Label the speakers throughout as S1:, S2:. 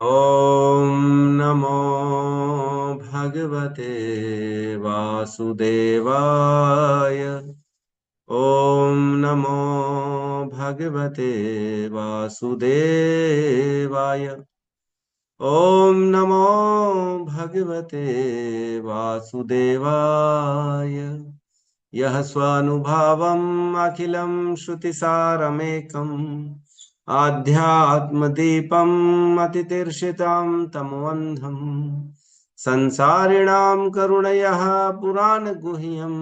S1: ॐ नमो भगवते वासुदेवाय। ॐ नमो भगवते वासुदेवाय। ॐ नमो भगवते वासुदेवाय। यः स्वानुभावम् अखिलं श्रुतिसारमेकम् आध्यात्मदीपम् अतितीर्षितां तमोऽन्धम् संसारिणां करुणयः पुराणगुह्यम्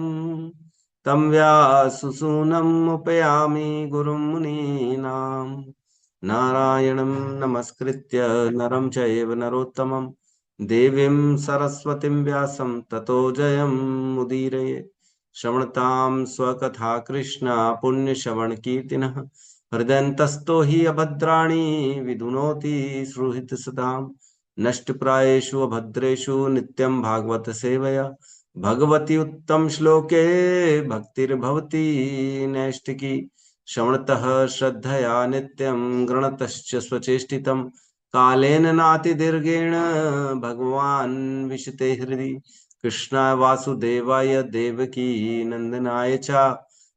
S1: तं व्याससूनम् उपयामि गुरुं मुनीनाम्। नारायणं नमस्कृत्य नरं चैव नरोत्तमं देवीं सरस्वतीं व्यासं ततो जयं मुदीरये। श्रवणतां स्वकथा कृष्ण पुण्यश्रवण कीर्तिनः हृदयन्तस्तो हि अभद्राणि विधुनोति सुहृत् सदाम्। नष्टप्रायेषु अभद्रेषु नित्यं भागवत सेवया भगवती उत्तम श्लोके भक्तिर्भवति नैष्टिकी। श्रवणतः श्रद्धया नित्यं गृणतश्च स्वचेष्टितं कालेन नातिदीर्घेण भगवान् विशते हृदि। कृष्णाय वासुदेवाय देवकी नंदनाय च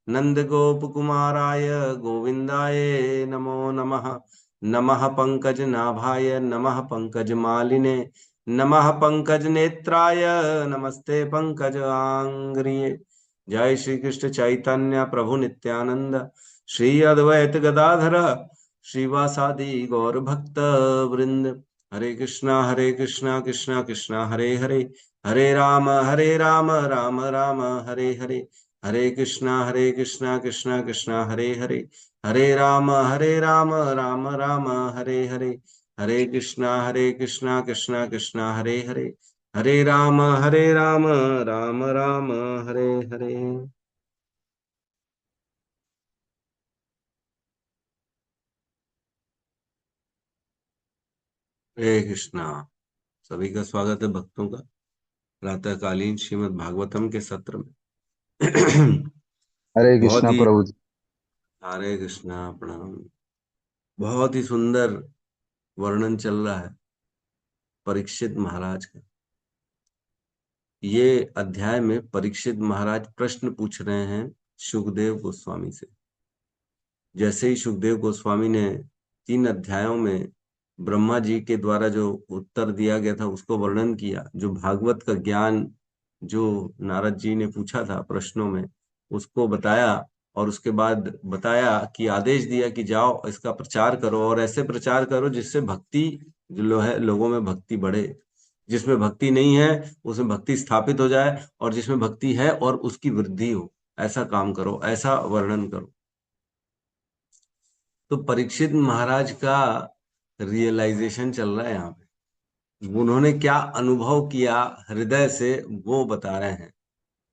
S1: नंदगोपकुमाराय गोविन्दाय नमो नमः। नमः पंकजनाभाय नमः पंकजमालिने नमः पंकजनेत्राय नमस्ते पंकजांग्रिये। जय श्री कृष्ण चैतन्य प्रभु नित्यानंद श्री अद्वैत गदाधर श्रीवासादि गौर भक्त वृंद। हरे कृष्णा कृष्णा कृष्णा हरे हरे हरे राम राम राम हरे हरे। हरे कृष्णा कृष्णा कृष्णा हरे हरे हरे राम राम राम हरे हरे। हरे कृष्णा कृष्णा कृष्णा हरे हरे हरे राम राम राम हरे हरे। हरे कृष्णा। सभी का स्वागत है भक्तों का प्रातःकालीन श्रीमद् भागवतम के सत्र में।
S2: हरे
S1: बहुत
S2: कृष्णा
S1: ही
S2: प्रभु जी।
S1: हरे कृष्णा प्रणाम। बहुत ही सुंदर वर्णन चल रहा है परीक्षित महाराज का। ये अध्याय में परीक्षित महाराज प्रश्न पूछ रहे हैं सुखदेव गोस्वामी से। जैसे ही सुखदेव गोस्वामी ने 3 अध्यायों में ब्रह्मा जी के द्वारा जो उत्तर दिया गया था उसको वर्णन किया, जो भागवत का ज्ञान जो नारद जी ने पूछा था प्रश्नों में उसको बताया, और उसके बाद बताया कि आदेश दिया कि जाओ इसका प्रचार करो और ऐसे प्रचार करो जिससे भक्ति जो है लोगों में भक्ति बढ़े। जिसमें भक्ति नहीं है उसमें भक्ति स्थापित हो जाए, और जिसमें भक्ति है और उसकी वृद्धि हो, ऐसा काम करो, ऐसा वर्णन करो। तो परीक्षित महाराज का रियलाइजेशन चल रहा है यहाँ पे। उन्होंने क्या अनुभव किया हृदय से वो बता रहे हैं,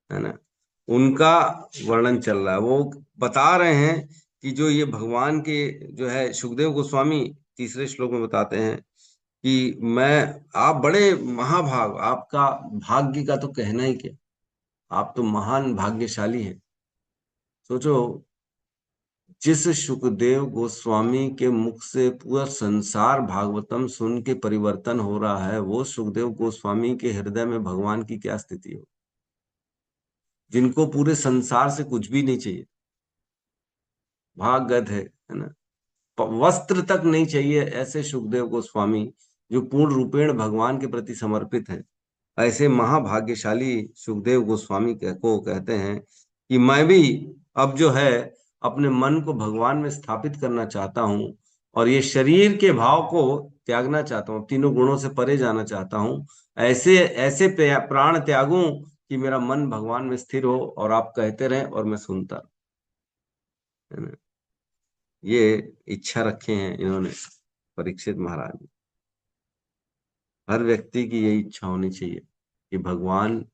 S1: है ना। उनका वर्णन चल रहा है। वो बता रहे हैं कि जो ये भगवान के जो है सुखदेव गोस्वामी तीसरे श्लोक में बताते हैं कि मैं आप बड़े महाभाग, आपका भाग्य का तो कहना ही क्या, आप तो महान भाग्यशाली हैं। सोचो, जिस सुखदेव गोस्वामी के मुख से पूरा संसार भागवतम सुन के परिवर्तन हो रहा है, वो सुखदेव गोस्वामी के हृदय में भगवान की क्या स्थिति हो, जिनको पूरे संसार से कुछ भी नहीं चाहिए, भाग गए थे, है ना। वस्त्र तक नहीं चाहिए, ऐसे सुखदेव गोस्वामी जो पूर्ण रूपेण भगवान के प्रति समर्पित हैं। ऐसे महाभाग्यशाली सुखदेव गोस्वामी को कहते हैं कि मैं भी अब जो है अपने मन को भगवान में स्थापित करना चाहता हूँ, और ये शरीर के भाव को त्यागना चाहता हूँ, तीनों गुणों से परे जाना चाहता हूँ। ऐसे ऐसे प्राण त्यागूं कि मेरा मन भगवान में स्थिर हो और आप कहते रहें और मैं सुनता रहूं, है ना। ये इच्छा रखे हैं इन्होंने परीक्षित महाराज ने। हर व्यक्ति की यही इच्छा होनी चाहिए कि भगवान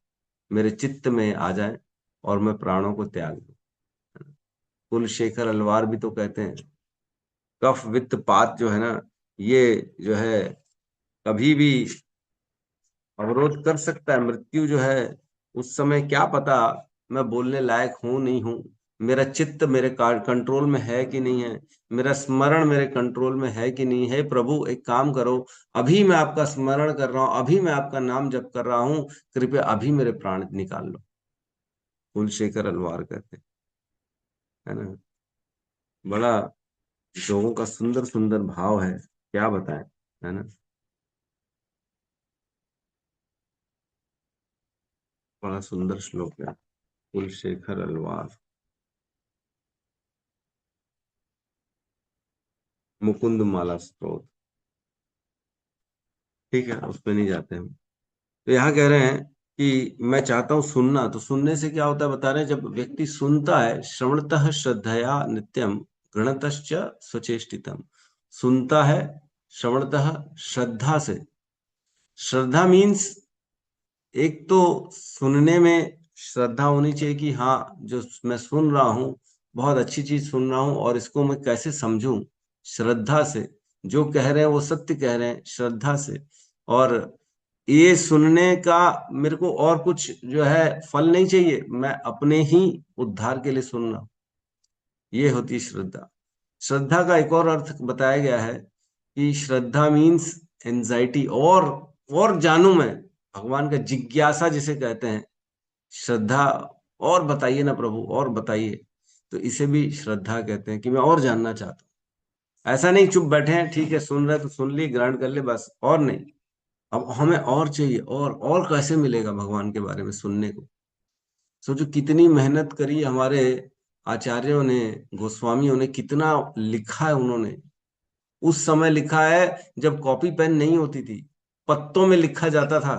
S1: मेरे चित्त में आ जाए और मैं प्राणों को त्याग दूं। कुलशेखर अलवार भी तो कहते हैं कफ वित्त पात जो है ना, ये जो है कभी भी अवरोध कर सकता है। मृत्यु जो है उस समय क्या पता मैं बोलने लायक हूं नहीं हूं, मेरा चित्त मेरे कंट्रोल में है कि नहीं है, मेरा स्मरण मेरे कंट्रोल में है कि नहीं है। प्रभु एक काम करो, अभी मैं आपका स्मरण कर रहा हूं, अभी मैं आपका नाम जप कर रहा हूं, कृपया अभी मेरे प्राण निकाल लो। कुलशेखर अलवार कहते हैं, है ना। बड़ा लोगों का सुंदर सुंदर भाव है, क्या बताएं, है ना। बड़ा सुंदर श्लोक है, कुलशेखर अलवार। मुकुंद माला स्तोत्र। ठीक है, उस पे नहीं जाते हम। तो यहाँ कह रहे हैं कि मैं चाहता हूँ सुनना, तो सुनने से क्या होता है बता रहे हैं, जब व्यक्ति सुनता है, श्रवणतः श्रद्धया नित्यम गृणतश्च स्वचेष्टितम। सुनता है श्रवणतः, श्रद्धा से। श्रद्धा मीन्स एक तो सुनने में श्रद्धा होनी चाहिए कि हाँ, जो मैं सुन रहा हूँ बहुत अच्छी चीज सुन रहा हूँ, और इसको मैं कैसे समझूं, श्रद्धा से। जो कह रहे हैं वो सत्य कह रहे हैं, श्रद्धा से। और ये सुनने का मेरे को और कुछ जो है फल नहीं चाहिए, मैं अपने ही उद्धार के लिए सुन रहा हूं, ये होती है श्रद्धा। श्रद्धा का एक और अर्थ बताया गया है कि श्रद्धा मीन्स एंजाइटी, और जानू मैं, भगवान का जिज्ञासा जिसे कहते हैं, श्रद्धा। और बताइए ना प्रभु, और बताइए। तो इसे भी श्रद्धा कहते हैं कि मैं और जानना चाहता हूँ। ऐसा नहीं चुप बैठे हैं, ठीक है सुन रहे तो सुन लिए, ग्रहण कर ले, बस और नहीं। अब हमें और चाहिए, और कैसे मिलेगा भगवान के बारे में सुनने को। सोचो कितनी मेहनत करी हमारे आचार्यों ने, गोस्वामियों ने, कितना लिखा है उन्होंने। उस समय लिखा है जब कॉपी पेन नहीं होती थी, पत्तों में लिखा जाता था।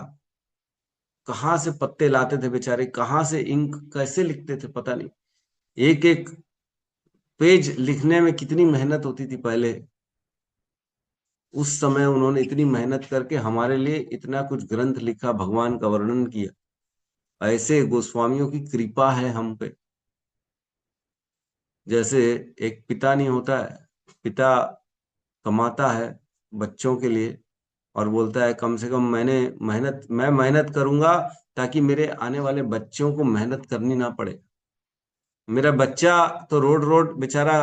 S1: कहाँ से पत्ते लाते थे बेचारे, कहाँ से इंक कैसे लिखते थे पता नहीं। एक एक पेज लिखने में कितनी मेहनत होती थी पहले। उस समय उन्होंने इतनी मेहनत करके हमारे लिए इतना कुछ ग्रंथ लिखा, भगवान का वर्णन किया। ऐसे गोस्वामियों की कृपा है हम पे। जैसे एक पिता नहीं होता है, पिता कमाता है बच्चों के लिए, और बोलता है कम से कम मैं मेहनत करूंगा ताकि मेरे आने वाले बच्चों को मेहनत करनी ना पड़े। मेरा बच्चा तो रोड रोड बेचारा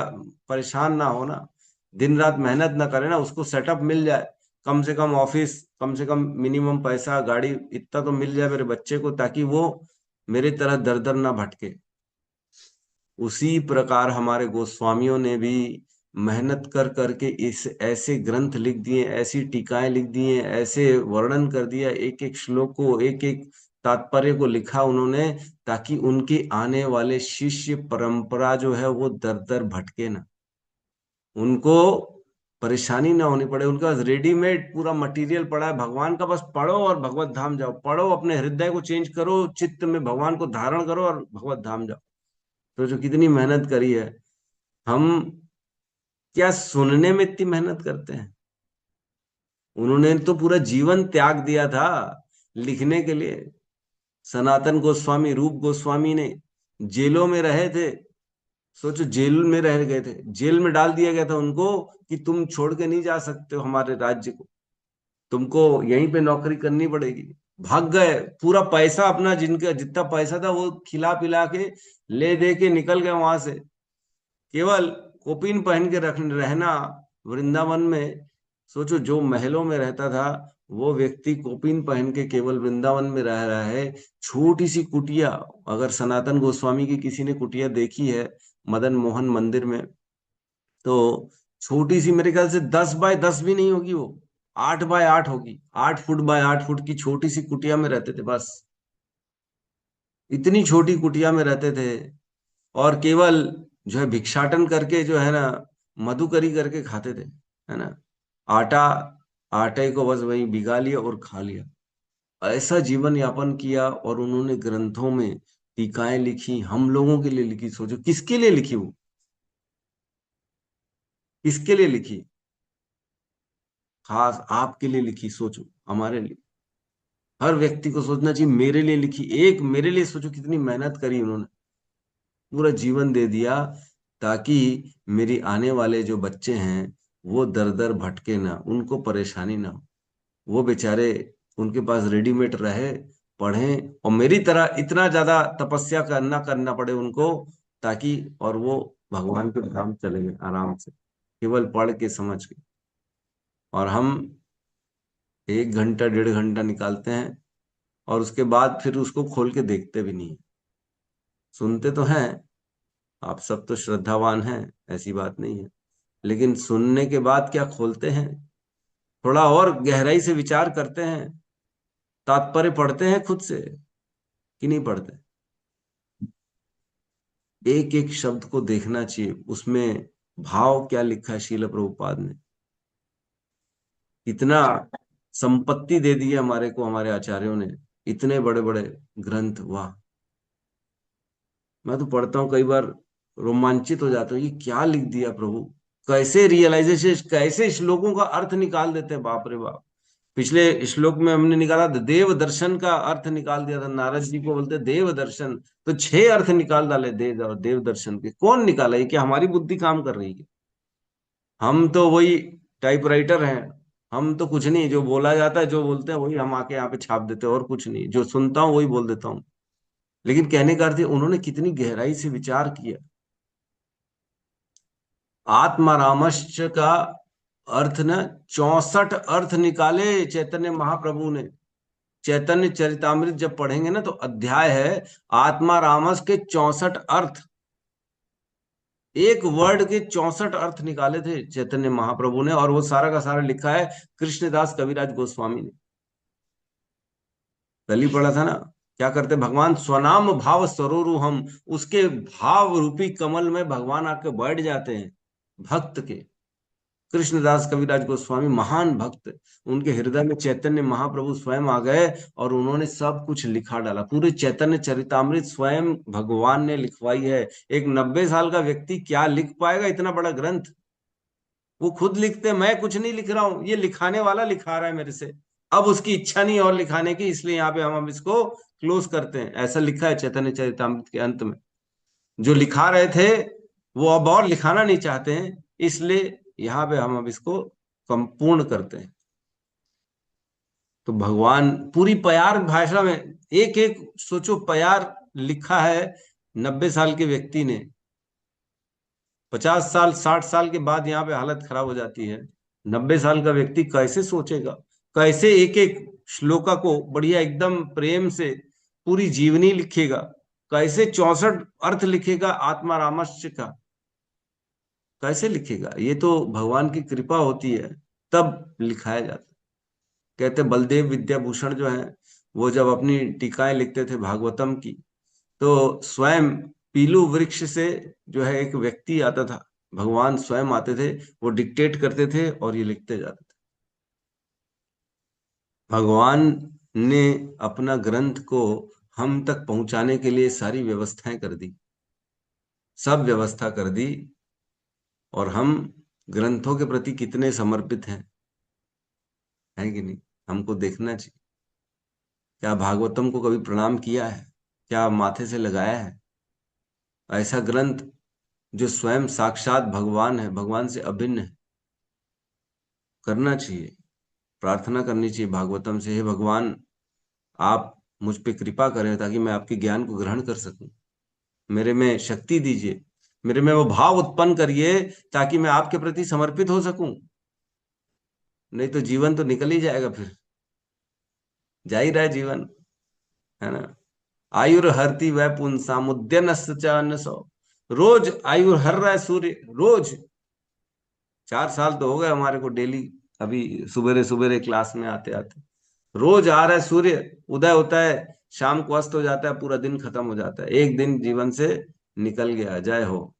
S1: परेशान ना हो ना, दिन रात मेहनत ना करे ना, उसको सेटअप मिल जाए, कम से कम ऑफिस, कम से कम मिनिमम पैसा, गाड़ी, इतना तो मिल जाए मेरे बच्चे को, ताकि वो मेरी तरह दर दर ना भटके। उसी प्रकार हमारे गोस्वामियों ने भी मेहनत कर करके इस ऐसे ग्रंथ लिख दिए, ऐसी टीकाएं लिख दी हैं, ऐसे वर्णन कर दिया, एक एक श्लोक को, एक एक तात्पर्य को लिखा उन्होंने, ताकि उनके आने वाले शिष्य परंपरा जो है वो दर दर भटके ना, उनको परेशानी ना होनी पड़े। उनका रेडीमेड पूरा मटेरियल पड़ा है भगवान का, बस पढ़ो और भगवत धाम जाओ, पढ़ो अपने हृदय को चेंज करो, चित्त में भगवान को धारण करो और भगवत धाम जाओ। तो जो कितनी मेहनत करी है। हम क्या सुनने में इतनी मेहनत करते हैं, उन्होंने तो पूरा जीवन त्याग दिया था लिखने के लिए। सनातन गोस्वामी, रूप गोस्वामी ने जेलों में रहे थे। सोचो जेल में रह गए थे, जेल में डाल दिया गया था उनको कि तुम छोड़ के नहीं जा सकते हो हमारे राज्य को, तुमको यहीं पे नौकरी करनी पड़ेगी। भाग गए, पूरा पैसा अपना, जिनका जितना पैसा था वो खिला पिला के ले दे के निकल गए वहां से। केवल कोपीन पहन के रख रहना वृंदावन में। सोचो जो महलों में रहता था वो व्यक्ति कोपीन पहन के केवल वृंदावन में रह रहा है, छोटी सी कुटिया। अगर सनातन गोस्वामी की किसी ने कुटिया देखी है मदन मोहन मंदिर में, तो छोटी सी, मेरे ख्याल से 10 बाय 10 भी नहीं होगी वो, 8 बाय 8 होगी, 8 फुट बाय 8 फुट की छोटी सी कुटिया में रहते थे बस। इतनी छोटी कुटिया में रहते थे, और केवल जो है भिक्षाटन करके जो है ना, मधुकरी करके खाते थे, है ना। आटा, आटे को बस वही भिगा लिया और खा लिया। ऐसा जीवन यापन किया, और उन्होंने ग्रंथों में टीकाएं लिखी, हम लोगों के लिए लिखी। सोचो किसके लिए लिखी वो, किसके लिए लिखी, खास आपके लिए लिखी। सोचो हमारे लिए, हर व्यक्ति को सोचना चाहिए मेरे लिए लिखी, एक मेरे लिए। सोचो कितनी मेहनत करी उन्होंने, पूरा जीवन दे दिया, ताकि मेरी आने वाले जो बच्चे हैं वो दर दर भटके ना, उनको परेशानी ना हो। वो बेचारे, उनके पास रेडीमेड रहे, पढ़ें, और मेरी तरह इतना ज्यादा तपस्या करना करना पड़े उनको, ताकि, और वो भगवान के धाम चले गए आराम से, केवल पढ़ के समझ के। और हम 1 घंटा 1.5 घंटा निकालते हैं और उसके बाद फिर उसको खोल के देखते भी नहीं। सुनते तो हैं, आप सब तो श्रद्धावान हैं, ऐसी बात नहीं है, लेकिन सुनने के बाद क्या खोलते हैं, थोड़ा और गहराई से विचार करते हैं, तात्पर्य पढ़ते हैं खुद से कि नहीं पढ़ते? एक एक शब्द को देखना चाहिए, उसमें भाव क्या लिखा है शील प्रभुपाद ने। इतना संपत्ति दे दी है हमारे को हमारे आचार्यों ने, इतने बड़े बड़े ग्रंथ, वाह। मैं तो पढ़ता हूँ कई बार, रोमांचित हो जाता हूँ, ये क्या लिख दिया प्रभु। कैसे रियलाइजेशन, कैसे श्लोकों का अर्थ निकाल देते हैं, बाप रे बाप। पिछले श्लोक में हमने निकाला था, देव दर्शन का अर्थ निकाल दिया था, नारद जी को बोलते देव दर्शन, तो 6 अर्थ निकाल डाले देव दर्शन के। कौन निकाला? ये क्या हमारी बुद्धि काम कर रही है? हम तो वही टाइपराइटर हैं। हम तो कुछ नहीं, जो बोला जाता है, जो बोलते हैं वही हम आके यहाँ पे छाप देते हैं, और कुछ नहीं, जो सुनता हूँ वही बोल देता हूँ। लेकिन कहने का अर्थ है, उन्होंने कितनी गहराई से विचार किया। आत्मारामश्च का अर्थ न 64 अर्थ निकाले चैतन्य महाप्रभु ने। चैतन्य चरितामृत जब पढ़ेंगे ना, तो अध्याय है आत्मा रामस के 64 अर्थ। एक वर्ड के 64 अर्थ निकाले थे चैतन्य महाप्रभु ने, और वो सारा का सारा लिखा है कृष्णदास कविराज गोस्वामी ने। कल ही पढ़ा था ना, क्या करते भगवान, स्वनाम भाव सरोरु हम, उसके भाव रूपी कमल में भगवान आके बैठ जाते हैं भक्त के। कृष्णदास कविराज गोस्वामी महान भक्त, उनके हृदय में चैतन्य महाप्रभु स्वयं आ गए, और उन्होंने सब कुछ लिखा डाला। पूरे चैतन्य चरितामृत स्वयं भगवान ने लिखवाई है। एक 90 साल का व्यक्ति क्या लिख पाएगा इतना बड़ा ग्रंथ? वो खुद लिखते, मैं कुछ नहीं लिख रहा हूं, ये लिखाने वाला लिखा रहा है मेरे से। अब उसकी इच्छा नहीं और लिखाने की, इसलिए यहाँ पे हम इसको क्लोज करते हैं। ऐसा लिखा है चैतन्य चरितामृत के अंत में। जो लिखा रहे थे वो अब और लिखाना नहीं चाहते हैं, इसलिए यहाँ पे हम अब इसको संपूर्ण करते हैं। तो भगवान पूरी प्यार भाषा में, एक एक सोचो, प्यार लिखा है 90 साल के व्यक्ति ने। 50 साल 60 साल के बाद यहाँ पे हालत खराब हो जाती है। 90 साल का व्यक्ति कैसे सोचेगा, कैसे एक एक श्लोका को बढ़िया एकदम प्रेम से पूरी जीवनी लिखेगा, कैसे 64 अर्थ लिखेगा आत्मा रामस्य का, कैसे लिखेगा? ये तो भगवान की कृपा होती है, तब लिखाया जाता है। कहते बलदेव विद्याभूषण जो है, वो जब अपनी टीकाएं लिखते थे भागवतम की, तो स्वयं पीलू वृक्ष से जो है एक व्यक्ति आता था, भगवान स्वयं आते थे, वो डिक्टेट करते थे और ये लिखते जाते थे। भगवान ने अपना ग्रंथ को हम तक पहुंचाने के लिए सारी व्यवस्थाएं कर दी, सब व्यवस्था कर दी। और हम ग्रंथों के प्रति कितने समर्पित हैं कि नहीं? हमको देखना चाहिए। क्या भागवतम को कभी प्रणाम किया है? क्या माथे से लगाया है? ऐसा ग्रंथ जो स्वयं साक्षात भगवान है, भगवान से अभिन्न है, करना चाहिए। प्रार्थना करनी चाहिए भागवतम से, हे भगवान, आप मुझ पे कृपा करें ताकि मैं आपके ज्ञान को ग्रहण कर सकूं। मेरे में शक्ति दीजिए, मेरे में वो भाव उत्पन्न करिए ताकि मैं आपके प्रति समर्पित हो सकूं। नहीं तो जीवन तो निकल ही जाएगा, फिर जा ही रहा है जीवन, है ना। आयुर हरती वह पुंसा उद्यन सौ, रोज आयुर हर रहा है सूर्य, रोज। 4 साल तो हो गए हमारे को डेली, अभी सुबेरे सुबेरे क्लास में आते आते रोज आ रहा है सूर्य, उदय होता है, शाम को अस्त हो जाता है, पूरा दिन खत्म हो जाता है, एक दिन जीवन से निकल गया, जय हो।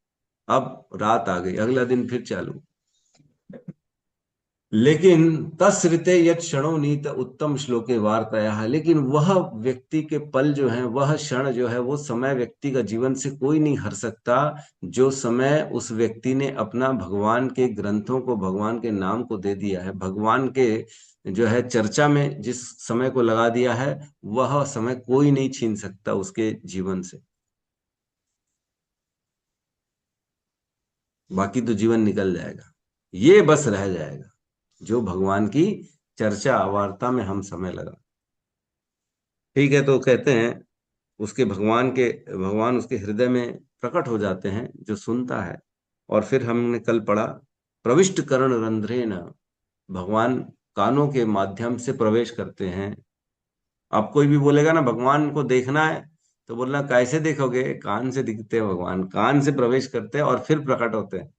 S1: अब रात आ गई, अगला दिन फिर चालू। लेकिन तस्ऋते यत् क्षणो नीत उत्तम श्लोके वार्ताया, लेकिन वह व्यक्ति के पल जो है, वह क्षण जो है, वो समय व्यक्ति का जीवन से कोई नहीं हर सकता, जो समय उस व्यक्ति ने अपना भगवान के ग्रंथों को, भगवान के नाम को दे दिया है, भगवान के जो है चर्चा में जिस समय को लगा दिया है, वह समय कोई नहीं छीन सकता उसके जीवन से। बाकी तो जीवन निकल जाएगा, ये बस रह जाएगा जो भगवान की चर्चा वार्ता में हम समय लगा। ठीक है, तो कहते हैं उसके भगवान उसके हृदय में प्रकट हो जाते हैं जो सुनता है। और फिर हमने कल पढ़ा, प्रविष्ट कर्ण रंध्रेन, भगवान कानों के माध्यम से प्रवेश करते हैं। अब कोई भी बोलेगा ना भगवान को देखना है, तो बोलना कैसे देखोगे, कान से दिखते हैं भगवान, कान से प्रवेश करते हैं और फिर प्रकट होते हैं,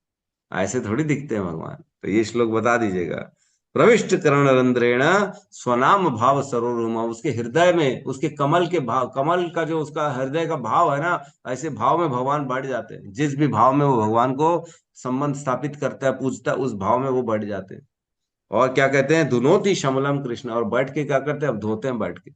S1: ऐसे थोड़ी दिखते हैं भगवान। तो ये श्लोक बता दीजिएगा। प्रविष्ट कर्ण रंध्रेण स्वनाम भाव सरोरुमा, उसके हृदय में, उसके कमल के भाव, कमल का जो उसका हृदय का भाव है ना, ऐसे भाव में भगवान बढ़ जाते हैं। जिस भी भाव में वो भगवान को संबंध स्थापित करता है, पूजता है, उस भाव में वो बढ़ जाते हैं। और क्या कहते हैं, धुनोति शमलम कृष्ण, और बैठ के क्या करते हैं, अब धोते हैं बैठ के।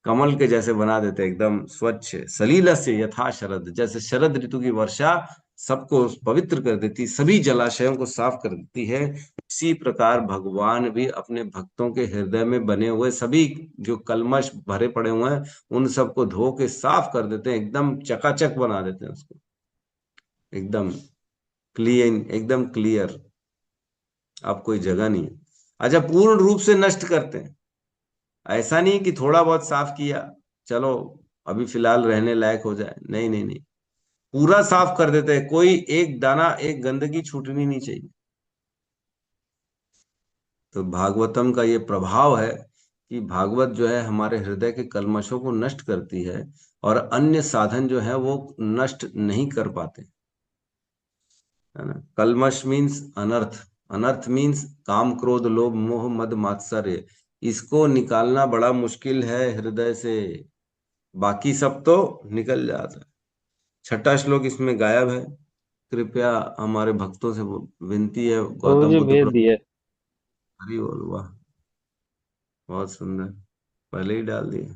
S1: कमल के जैसे बना देते, एकदम स्वच्छ। सलील से यथा शरद, जैसे शरद ऋतु की वर्षा सबको पवित्र कर देती, सभी जलाशयों को साफ कर देती है, इसी प्रकार भगवान भी अपने भक्तों के हृदय में बने हुए सभी जो कलमश भरे पड़े हुए हैं, उन सबको धो के साफ कर देते हैं, एकदम चकाचक बना देते हैं उसको, एकदम क्लीन, एकदम क्लियर, अब कोई जगह नहीं है। अच्छा, पूर्ण रूप से नष्ट करते हैं, ऐसा नहीं कि थोड़ा बहुत साफ किया, चलो अभी फिलहाल रहने लायक हो जाए, नहीं नहीं नहीं, पूरा साफ कर देते हैं, कोई एक दाना, एक गंदगी छूटनी नहीं चाहिए। तो भागवतम का ये प्रभाव है कि भागवत जो है हमारे हृदय के कल्मशों को नष्ट करती है, और अन्य साधन जो है वो नष्ट नहीं कर पाते, है ना। कल्मश मीन्स अनर्थ, अनर्थ मीन्स काम क्रोध लोभ मोह मद मात्सर्य, इसको निकालना बड़ा मुश्किल है हृदय से, बाकी सब तो निकल जाता है। छठा श्लोक इसमें गायब है, कृपया हमारे भक्तों से विनती है,
S2: वो
S1: गौतम
S2: मुझे
S1: बुद्ध
S2: भेज
S1: प्रभु।
S2: दिए।
S1: हरि बोल, वाह, बहुत सुंदर, पहले ही डाल दिए।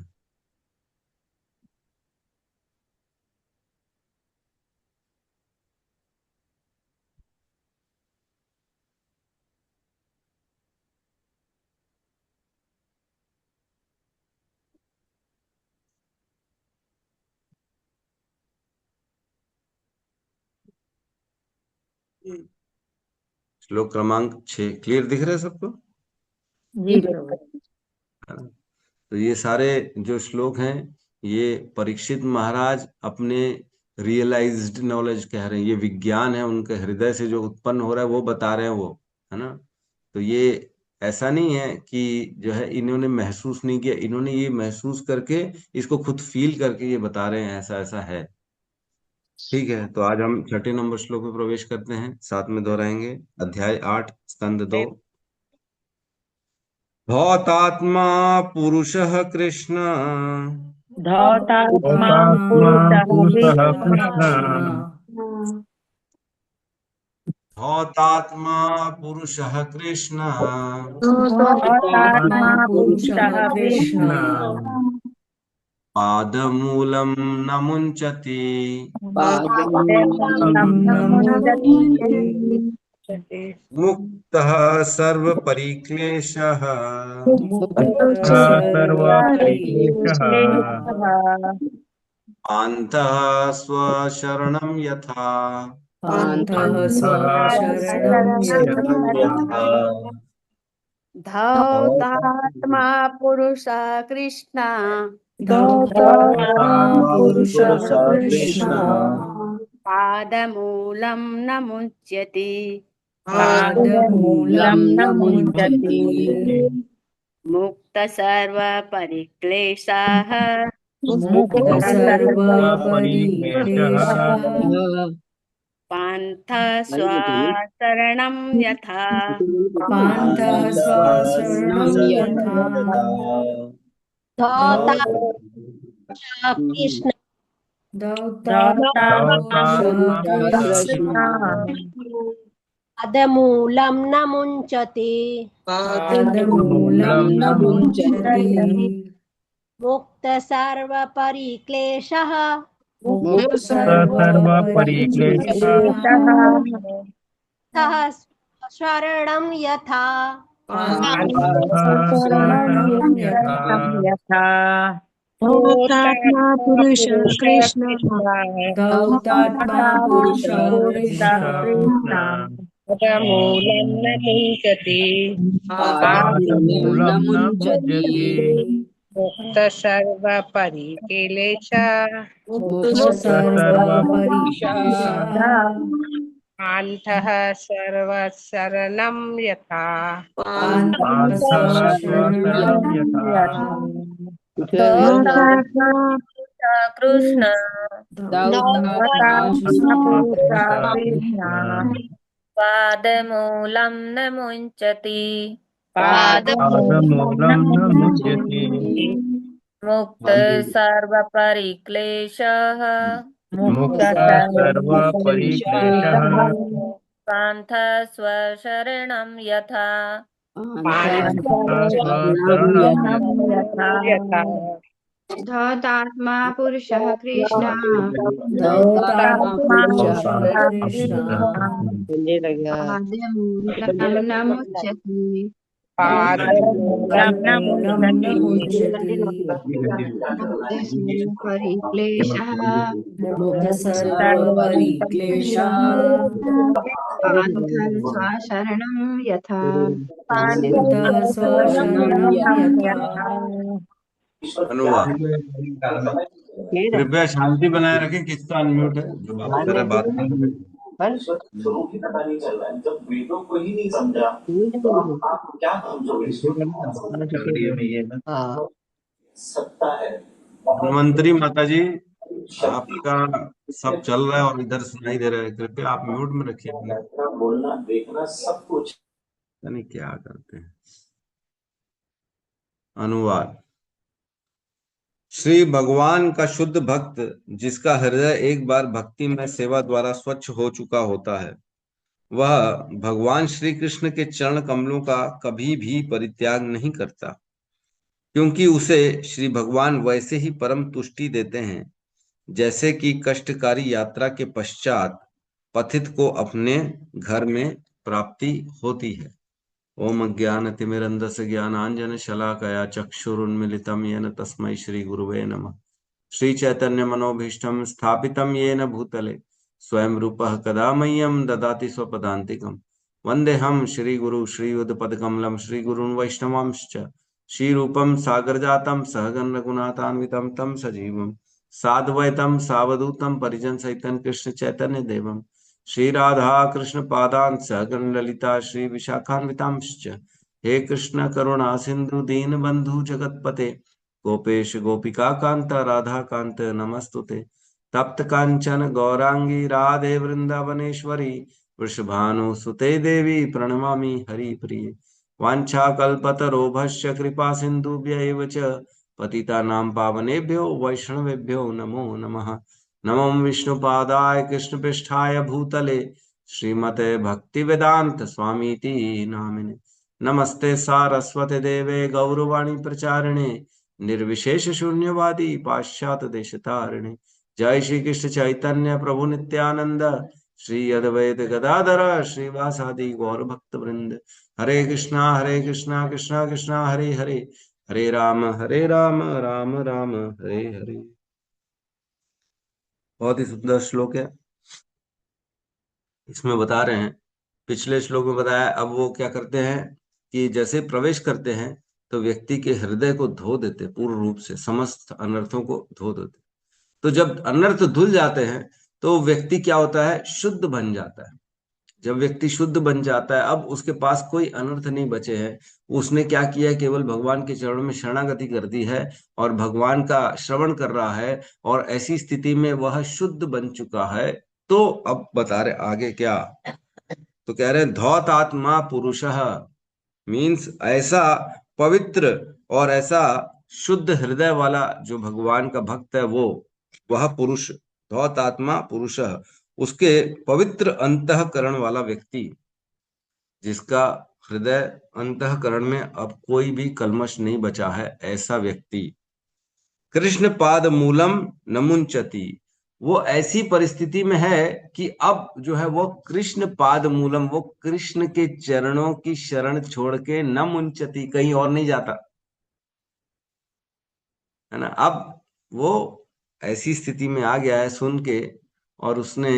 S1: श्लोक क्रमांक 6 क्लियर दिख रहा है सबको?
S3: जी प्रभु।
S1: हाँ। तो ये सारे जो श्लोक हैं, ये परीक्षित महाराज अपने रियलाइज्ड नॉलेज कह रहे हैं, ये विज्ञान है उनके हृदय से जो उत्पन्न हो रहा है वो बता रहे हैं वो, है ना। तो ये ऐसा नहीं है कि जो है इन्होंने महसूस नहीं किया, इन्होंने ये महसूस करके, इसको खुद फील करके ये बता रहे हैं ऐसा ऐसा है। ठीक है, तो आज हम छठे नंबर श्लोक में प्रवेश करते हैं, साथ में दोहराएंगे। अध्याय 8, स्कंद 2। भौतात्मा पुरुषः कृष्ण,
S3: धौतात्मा
S4: भूतात्मा
S3: पुरुषः
S4: पुरुषः कृष्ण।
S3: कृष्ण।
S1: भौतात्मा पुरुषः कृष्ण,
S3: धौतात्मा
S4: आत्मा
S3: पुरुषः
S4: कृष्ण।
S3: कृष्ण।
S1: पादमूलं न मुञ्चति,
S3: पादमूलं
S4: न
S3: न मुञ्चति।
S1: मुक्तः सर्वपरिक्लेशः,
S4: मुक्तः सर्वपरिक्लेशः।
S3: क्लेशः
S1: पान्तः स्वशरणं यथा,
S4: पान्थः
S3: पान्थः
S4: स्वशरणं
S3: शरणं
S4: यथा।
S3: यथा।
S5: धौतात्मा पुरुषः कृष्ण
S4: धौतात्मा
S3: धौतात्मा
S4: पुरुषः
S3: पुरुषः
S4: कृष्ण।
S3: कृष्ण।
S5: पादमूलं न मुच्यते
S3: पादमूलं न मुञ्चति।
S5: मुक्त सर्वपरिक्लेशाः
S4: मुक्तः
S3: मुक्तः
S4: सर्वपरिक्लेशः।
S3: सर्वपरिक्लेशः।
S5: पान्थः स्वशरणं यथा
S4: पान्थः स्वशरणं यथा।
S6: धौता कृष्ण
S3: धौतात्मा
S4: धौतात्मा
S3: पुरुषः
S4: कृष्ण।
S3: कृष्ण।
S6: पदमूलं न मुञ्चति
S4: पादमूलं न मुञ्चति।
S6: मुक्त सर्वपरिक्लेशः
S3: मुक्तः
S4: सर्वपरिक्लेशः।
S3: सर्वपरिक्लेशः।
S6: सः शरणं यथा
S4: पान्थः
S3: शरणं
S4: स्वशरणं यथा।
S3: यथा।
S7: धौतात्मा पुरुषः कृष्ण।
S4: धौतात्मा
S3: धौतात्मा
S4: पुरुषः
S3: पुरुषः
S4: कृष्ण।
S3: कृष्ण।
S5: पदमूलं न मुञ्चते
S4: पादमूलं न मुञ्चति।
S5: मुक्त सर्व परिक्लेश
S4: मुक्त सर्वपरिक्लेशः
S5: पान्थः सर्व शरणं यथा
S4: पान्थः स्वशरणं यथा
S7: धौतात्मा
S3: कृष्ण
S4: धौतात्मा
S5: कृष्ण
S3: पादमूलं न मुञ्चति
S4: पादमूलं न
S2: मुच्यते
S3: मुक्त सर्वपरिक्लेशः
S5: मुक्त
S2: मुक्त सर्वपरिक्लेशः
S3: पान्थः स्वशरणं यथा
S2: पान्थः स्वशरणं
S5: यथा
S8: धौतात्मा पुरुषः कृष्ण
S4: धौतात्मा पुरुषः कृष्ण
S8: पादमूलं न मुच्यते
S5: पादमूलं न
S4: पादमूलं न मुच्यते
S8: परिक्लेशः
S4: मुक्त सर्वपरिक्लेशः
S8: पान्थः स्वशरणं यथा
S4: पान्थः स्वशरणं यथा
S1: अनुवाद। कृपया शांति बनाए रखें। किसका अनम्यूट है जो बात कर रहे बात कर रहे
S9: शुरू ही पता नहीं चल रहा है। जब वेदों को ही नहीं समझा तो आप क्या समझोगे? सत्ता है,
S1: धन्वंतरी माता जी, आपका सब चल रहा है और इधर सुनाई दे रहा है। कृपया आप म्यूट में रखिए अपने।
S9: बोलना देखना सब कुछ।
S1: नहीं क्या करते हैं। अनुवाद। श्री भगवान का शुद्ध भक्त, जिसका हृदय एक बार भक्ति में सेवा द्वारा स्वच्छ हो चुका होता है, वह भगवान श्री कृष्ण के चरण कमलों का कभी भी परित्याग नहीं करता, क्योंकि उसे श्री भगवान वैसे ही परम तुष्टि देते हैं जैसे कि कष्टकारी यात्रा के पश्चात पथित को अपने घर में प्राप्ति होती है। ओम अज्ञानतिमिरन्धस्य ज्ञानांजन शलाकया चक्षुरुन्मीलितं येन तस्मै श्री गुरुवे नमः। श्री चैतन्य मनोभीष्टं स्थापितं येन भूतले स्वयं रूपः कदा मह्यं ददाति स्वपदान्तिकम्। वन्देऽहं श्रीगुरु श्रीयुतपदकमलं श्रीगुरून् वैष्णवांश्च श्रीरूपं सागरजातं सहगण रघुनाथान्वितं तं सजीवं साद्वैतं सावधूतं परिजन सहितं कृष्ण चैतन्य देवं श्री राधा कृष्ण पादान् सहगण ललिता श्री विशाखान्वितांश्च। हे कृष्ण करुणा सिंधु दीन बंधु जगतपते गोपेश गोपिका कांत राधा कांत नमस्तुते। तप्त कांचन गौरांगी राधे वृंदावनेश्वरी वृषभानुसुते देवी प्रणमामि हरिप्रिये। वाञ्छाकल्पतरोभश्च कृपा सिन्धुभ्यैव च पतितानां पावनेभ्यो वैष्णवेभ्यो नमो नमः। नमो विष्णुपादाय कृष्णपृष्ठाय भूतले श्रीमते भक्तिवेदांत स्वामीति नामिने। नमस्ते सारस्वते देवे गौरवाणी प्रचारिणे निर्विशेष शून्यवादी पाश्चात्य देशतारिणे। जय श्री कृष्ण चैतन्य प्रभु नित्यानंद श्री अद्वैत गदाधर श्रीवासादि गौर भक्त वृंद। हरे कृष्णा कृष्णा कृष्णा हरे हरे, हरे राम राम राम हरे हरे। बहुत ही सुंदर श्लोक है। इसमें बता रहे हैं, पिछले श्लोक में बताया, अब वो क्या करते हैं कि जैसे प्रवेश करते हैं तो व्यक्ति के हृदय को धो देते, पूर्ण रूप से समस्त अनर्थों को धो देते। तो जब अनर्थ धुल जाते हैं तो व्यक्ति क्या होता है, शुद्ध बन जाता है। जब व्यक्ति शुद्ध बन जाता है, अब उसके पास कोई अनर्थ नहीं बचे हैं। उसने क्या किया, केवल भगवान के चरणों में शरणागति कर दी है और भगवान का श्रवण कर रहा है, और ऐसी स्थिति में वह शुद्ध बन चुका है। तो अब बता रहे आगे क्या, तो कह रहे हैं धौत आत्मा पुरुषः, मीन्स ऐसा पवित्र और ऐसा शुद्ध हृदय वाला जो भगवान का भक्त है, वह पुरुष, धौत आत्मा पुरुषः, उसके पवित्र अंतःकरण वाला व्यक्ति, जिसका हृदय अंतःकरण में अब कोई भी कल्मश नहीं बचा है, ऐसा व्यक्ति कृष्ण पाद मूलम न मुंचति, वो ऐसी परिस्थिति में है कि अब जो है वो कृष्ण पाद मूलम, वो कृष्ण के चरणों की शरण छोड़ के न मुंचति, कहीं और नहीं जाता है ना। अब वो ऐसी स्थिति में आ गया है सुन के, और उसने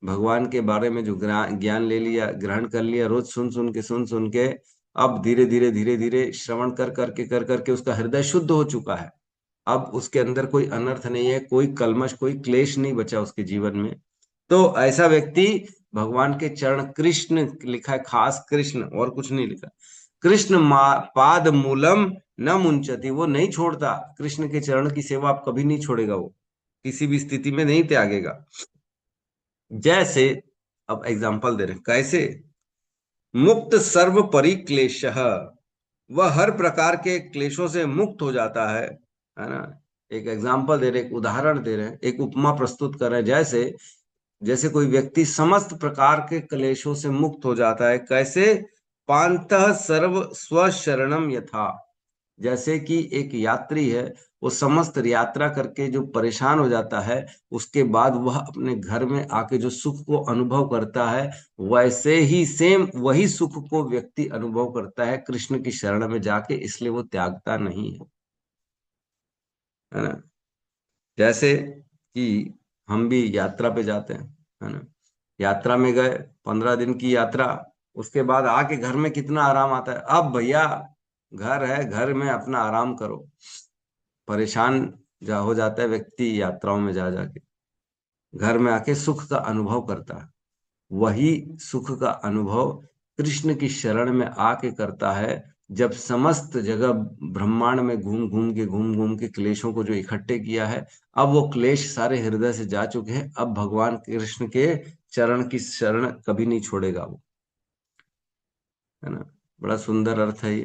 S1: भगवान के बारे में जो ज्ञान ले लिया, ग्रहण कर लिया, रोज सुन सुन के अब धीरे धीरे धीरे धीरे श्रवण कर करके उसका हृदय शुद्ध हो चुका है। अब उसके अंदर कोई अनर्थ नहीं है, कोई कलमश, कोई क्लेश नहीं बचा उसके जीवन में। तो ऐसा व्यक्ति भगवान के चरण, कृष्ण लिखा है खास, कृष्ण और कुछ नहीं लिखा, कृष्ण पाद मूलम न मुंचती, वो नहीं छोड़ता कृष्ण के चरण की सेवा, आप कभी नहीं छोड़ेगा, वो किसी भी स्थिति में नहीं त्यागेगा। जैसे अब एग्जांपल दे रहे हैं, कैसे? मुक्त सर्व परिक्लेश, वह हर प्रकार के क्लेशों से मुक्त हो जाता है ना। एक एग्जांपल दे रहे, एक उदाहरण दे रहे हैं, एक उपमा प्रस्तुत कर रहे हैं। जैसे जैसे कोई व्यक्ति समस्त प्रकार के क्लेशों से मुक्त हो जाता है, कैसे? पांतः सर्व स्वशरणम यथा, जैसे कि एक यात्री है, वो समस्त यात्रा करके जो परेशान हो जाता है, उसके बाद वह अपने घर में आके जो सुख को अनुभव करता है, वैसे ही सेम वही सुख को व्यक्ति अनुभव करता है कृष्ण की शरण में जाके, इसलिए वो त्यागता नहीं है ना। जैसे कि हम भी यात्रा पे जाते हैं, है ना, यात्रा में गए, 15 दिन की यात्रा, उसके बाद आके घर में कितना आराम आता है। अब भैया घर है, घर में अपना आराम करो। परेशान हो जाता है व्यक्ति यात्राओं में जा जाके, घर में आके सुख का अनुभव करता है। वही सुख का अनुभव कृष्ण की शरण में आके करता है, जब समस्त जगह ब्रह्मांड में घूम घूम के क्लेशों को जो इकट्ठे किया है, अब वो क्लेश सारे हृदय से जा चुके हैं। अब भगवान कृष्ण के चरण की शरण कभी नहीं छोड़ेगा वो, है ना। बड़ा सुंदर अर्थ है ये,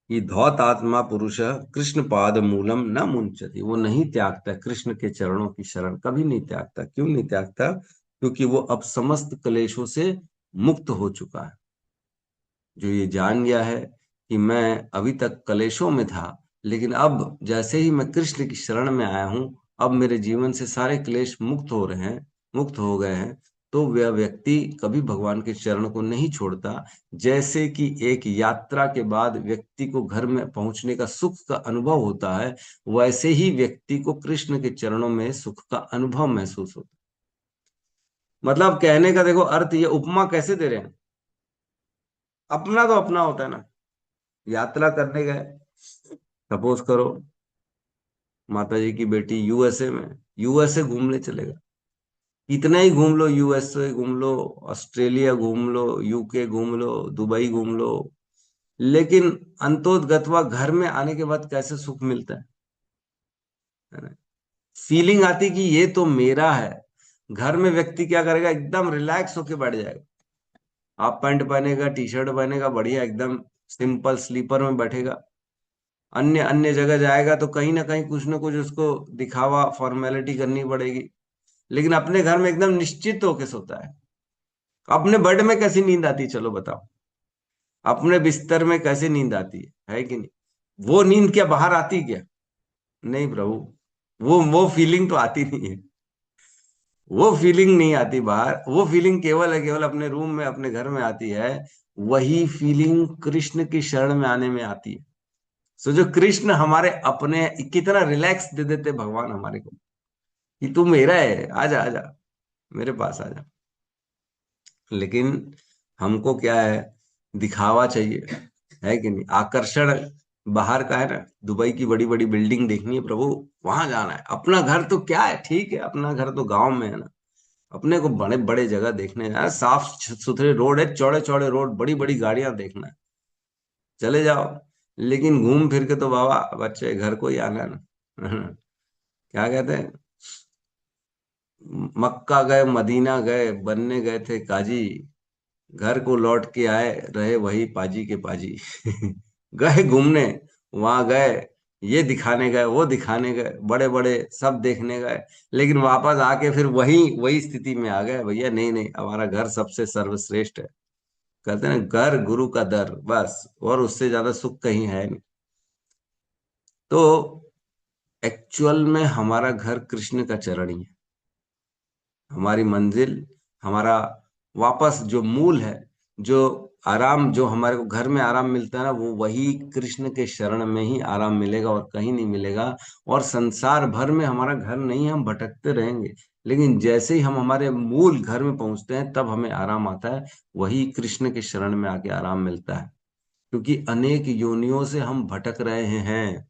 S1: कि धौतात्मा पुरुष कृष्ण पाद मूलम न मुंचति, वो नहीं त्यागता कृष्ण के चरणों की शरण, कभी नहीं त्यागता। क्यों नहीं त्यागता? क्योंकि वो अब समस्त क्लेशों से मुक्त हो चुका है। जो ये जान गया है कि मैं अभी तक क्लेशों में था, लेकिन अब जैसे ही मैं कृष्ण की शरण में आया हूं, अब मेरे जीवन से सारे क्लेश मुक्त हो रहे हैं, मुक्त हो गए हैं, तो वह व्यक्ति कभी भगवान के चरण को नहीं छोड़ता। जैसे कि एक यात्रा के बाद व्यक्ति को घर में पहुंचने का सुख का अनुभव होता है, वैसे ही व्यक्ति को कृष्ण के चरणों में सुख का अनुभव महसूस होता है। मतलब कहने का देखो अर्थ, ये उपमा कैसे दे रहे हैं, अपना तो अपना होता है ना। यात्रा करने गए, सपोज करो माता जी की बेटी यूएसए में, यूएसए घूमने चलेगा, इतना ही घूम लो, यूएसए घूम लो, ऑस्ट्रेलिया घूम लो, यूके घूम लो, दुबई घूम लो, लेकिन अंतोदगत्वा घर में आने के बाद कैसे सुख मिलता है ना? फीलिंग आती कि ये तो मेरा है। घर में व्यक्ति क्या करेगा, एकदम रिलैक्स होके बैठ जाएगा, हाफ पैंट पहनेगा, टी शर्ट पहनेगा, बढ़िया एकदम सिंपल स्लीपर में बैठेगा। अन्य अन्य जगह जाएगा तो कहीं ना कहीं कुछ ना कुछ उसको दिखावा, फॉर्मेलिटी करनी पड़ेगी, लेकिन अपने घर में एकदम निश्चित होके सोता है। अपने बेड में कैसी नींद आती है, चलो बताओ, अपने बिस्तर में कैसे नींद आती है कि नहीं? वो नींद क्या बाहर आती क्या? नहीं प्रभु, वो फीलिंग तो आती नहीं है, वो फीलिंग नहीं आती बाहर, वो फीलिंग केवल है केवल अपने रूम में, अपने घर में आती है। वही फीलिंग कृष्ण की शरण में आने में आती है। सो जो कृष्ण हमारे अपने, कितना रिलैक्स दे देते भगवान हमारे को, कि तू मेरा है, आजा आजा मेरे पास आजा। लेकिन हमको क्या है, दिखावा चाहिए, है कि नहीं? आकर्षण बाहर का है ना, दुबई की बड़ी बड़ी बिल्डिंग देखनी है प्रभु, वहां जाना है। अपना घर तो क्या है, ठीक है, अपना घर तो गांव में है ना। अपने को बड़े बड़े जगह देखने जाना, साफ सुथरे रोड है, चौड़े चौड़े रोड, बड़ी बड़ी गाड़ियां देखना है, चले जाओ। लेकिन घूम फिर के तो बाबा बच्चे घर को ही आना है ना। क्या कहते हैं, मक्का गए, मदीना गए, बनने गए थे काजी, घर को लौट के आए, रहे वही पाजी के पाजी। गए घूमने, वहां गए, ये दिखाने गए, वो दिखाने गए, बड़े बड़े सब देखने गए, लेकिन वापस आके फिर वही वही स्थिति में आ गए, भैया नहीं नहीं, हमारा घर सबसे सर्वश्रेष्ठ है। कहते हैं ना, घर गुरु का दर, बस, और उससे ज्यादा सुख कहीं है नहीं। तो एक्चुअल में हमारा घर कृष्ण का चरण ही है, हमारी मंजिल, हमारा वापस जो मूल है, जो आराम, जो हमारे को घर में आराम मिलता है ना, वो वही कृष्ण के शरण में ही आराम मिलेगा और कहीं नहीं मिलेगा। और संसार भर में हमारा घर नहीं, हम भटकते रहेंगे, लेकिन जैसे ही हम हमारे मूल घर में पहुंचते हैं तब हमें आराम आता है। वही कृष्ण के शरण में आके आराम मिलता है, क्योंकि अनेक योनियों से हम भटक रहे हैं।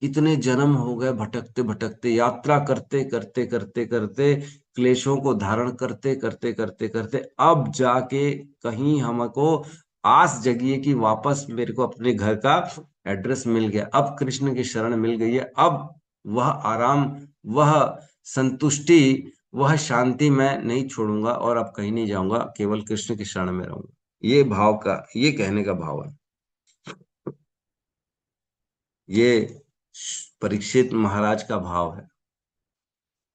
S1: इतने जन्म हो गए भटकते भटकते, यात्रा करते करते करते करते, क्लेशों को धारण करते करते करते करते, अब जाके कहीं हमको आस जगी है कि वापस मेरे को अपने घर का एड्रेस मिल गया, अब कृष्ण की शरण मिल गई है, अब वह आराम, वह संतुष्टि, वह शांति मैं नहीं छोड़ूंगा और अब कहीं नहीं जाऊंगा, केवल कृष्ण की शरण में रहूंगा। ये भाव का, ये कहने का भाव है। ये परीक्षित महाराज का भाव है,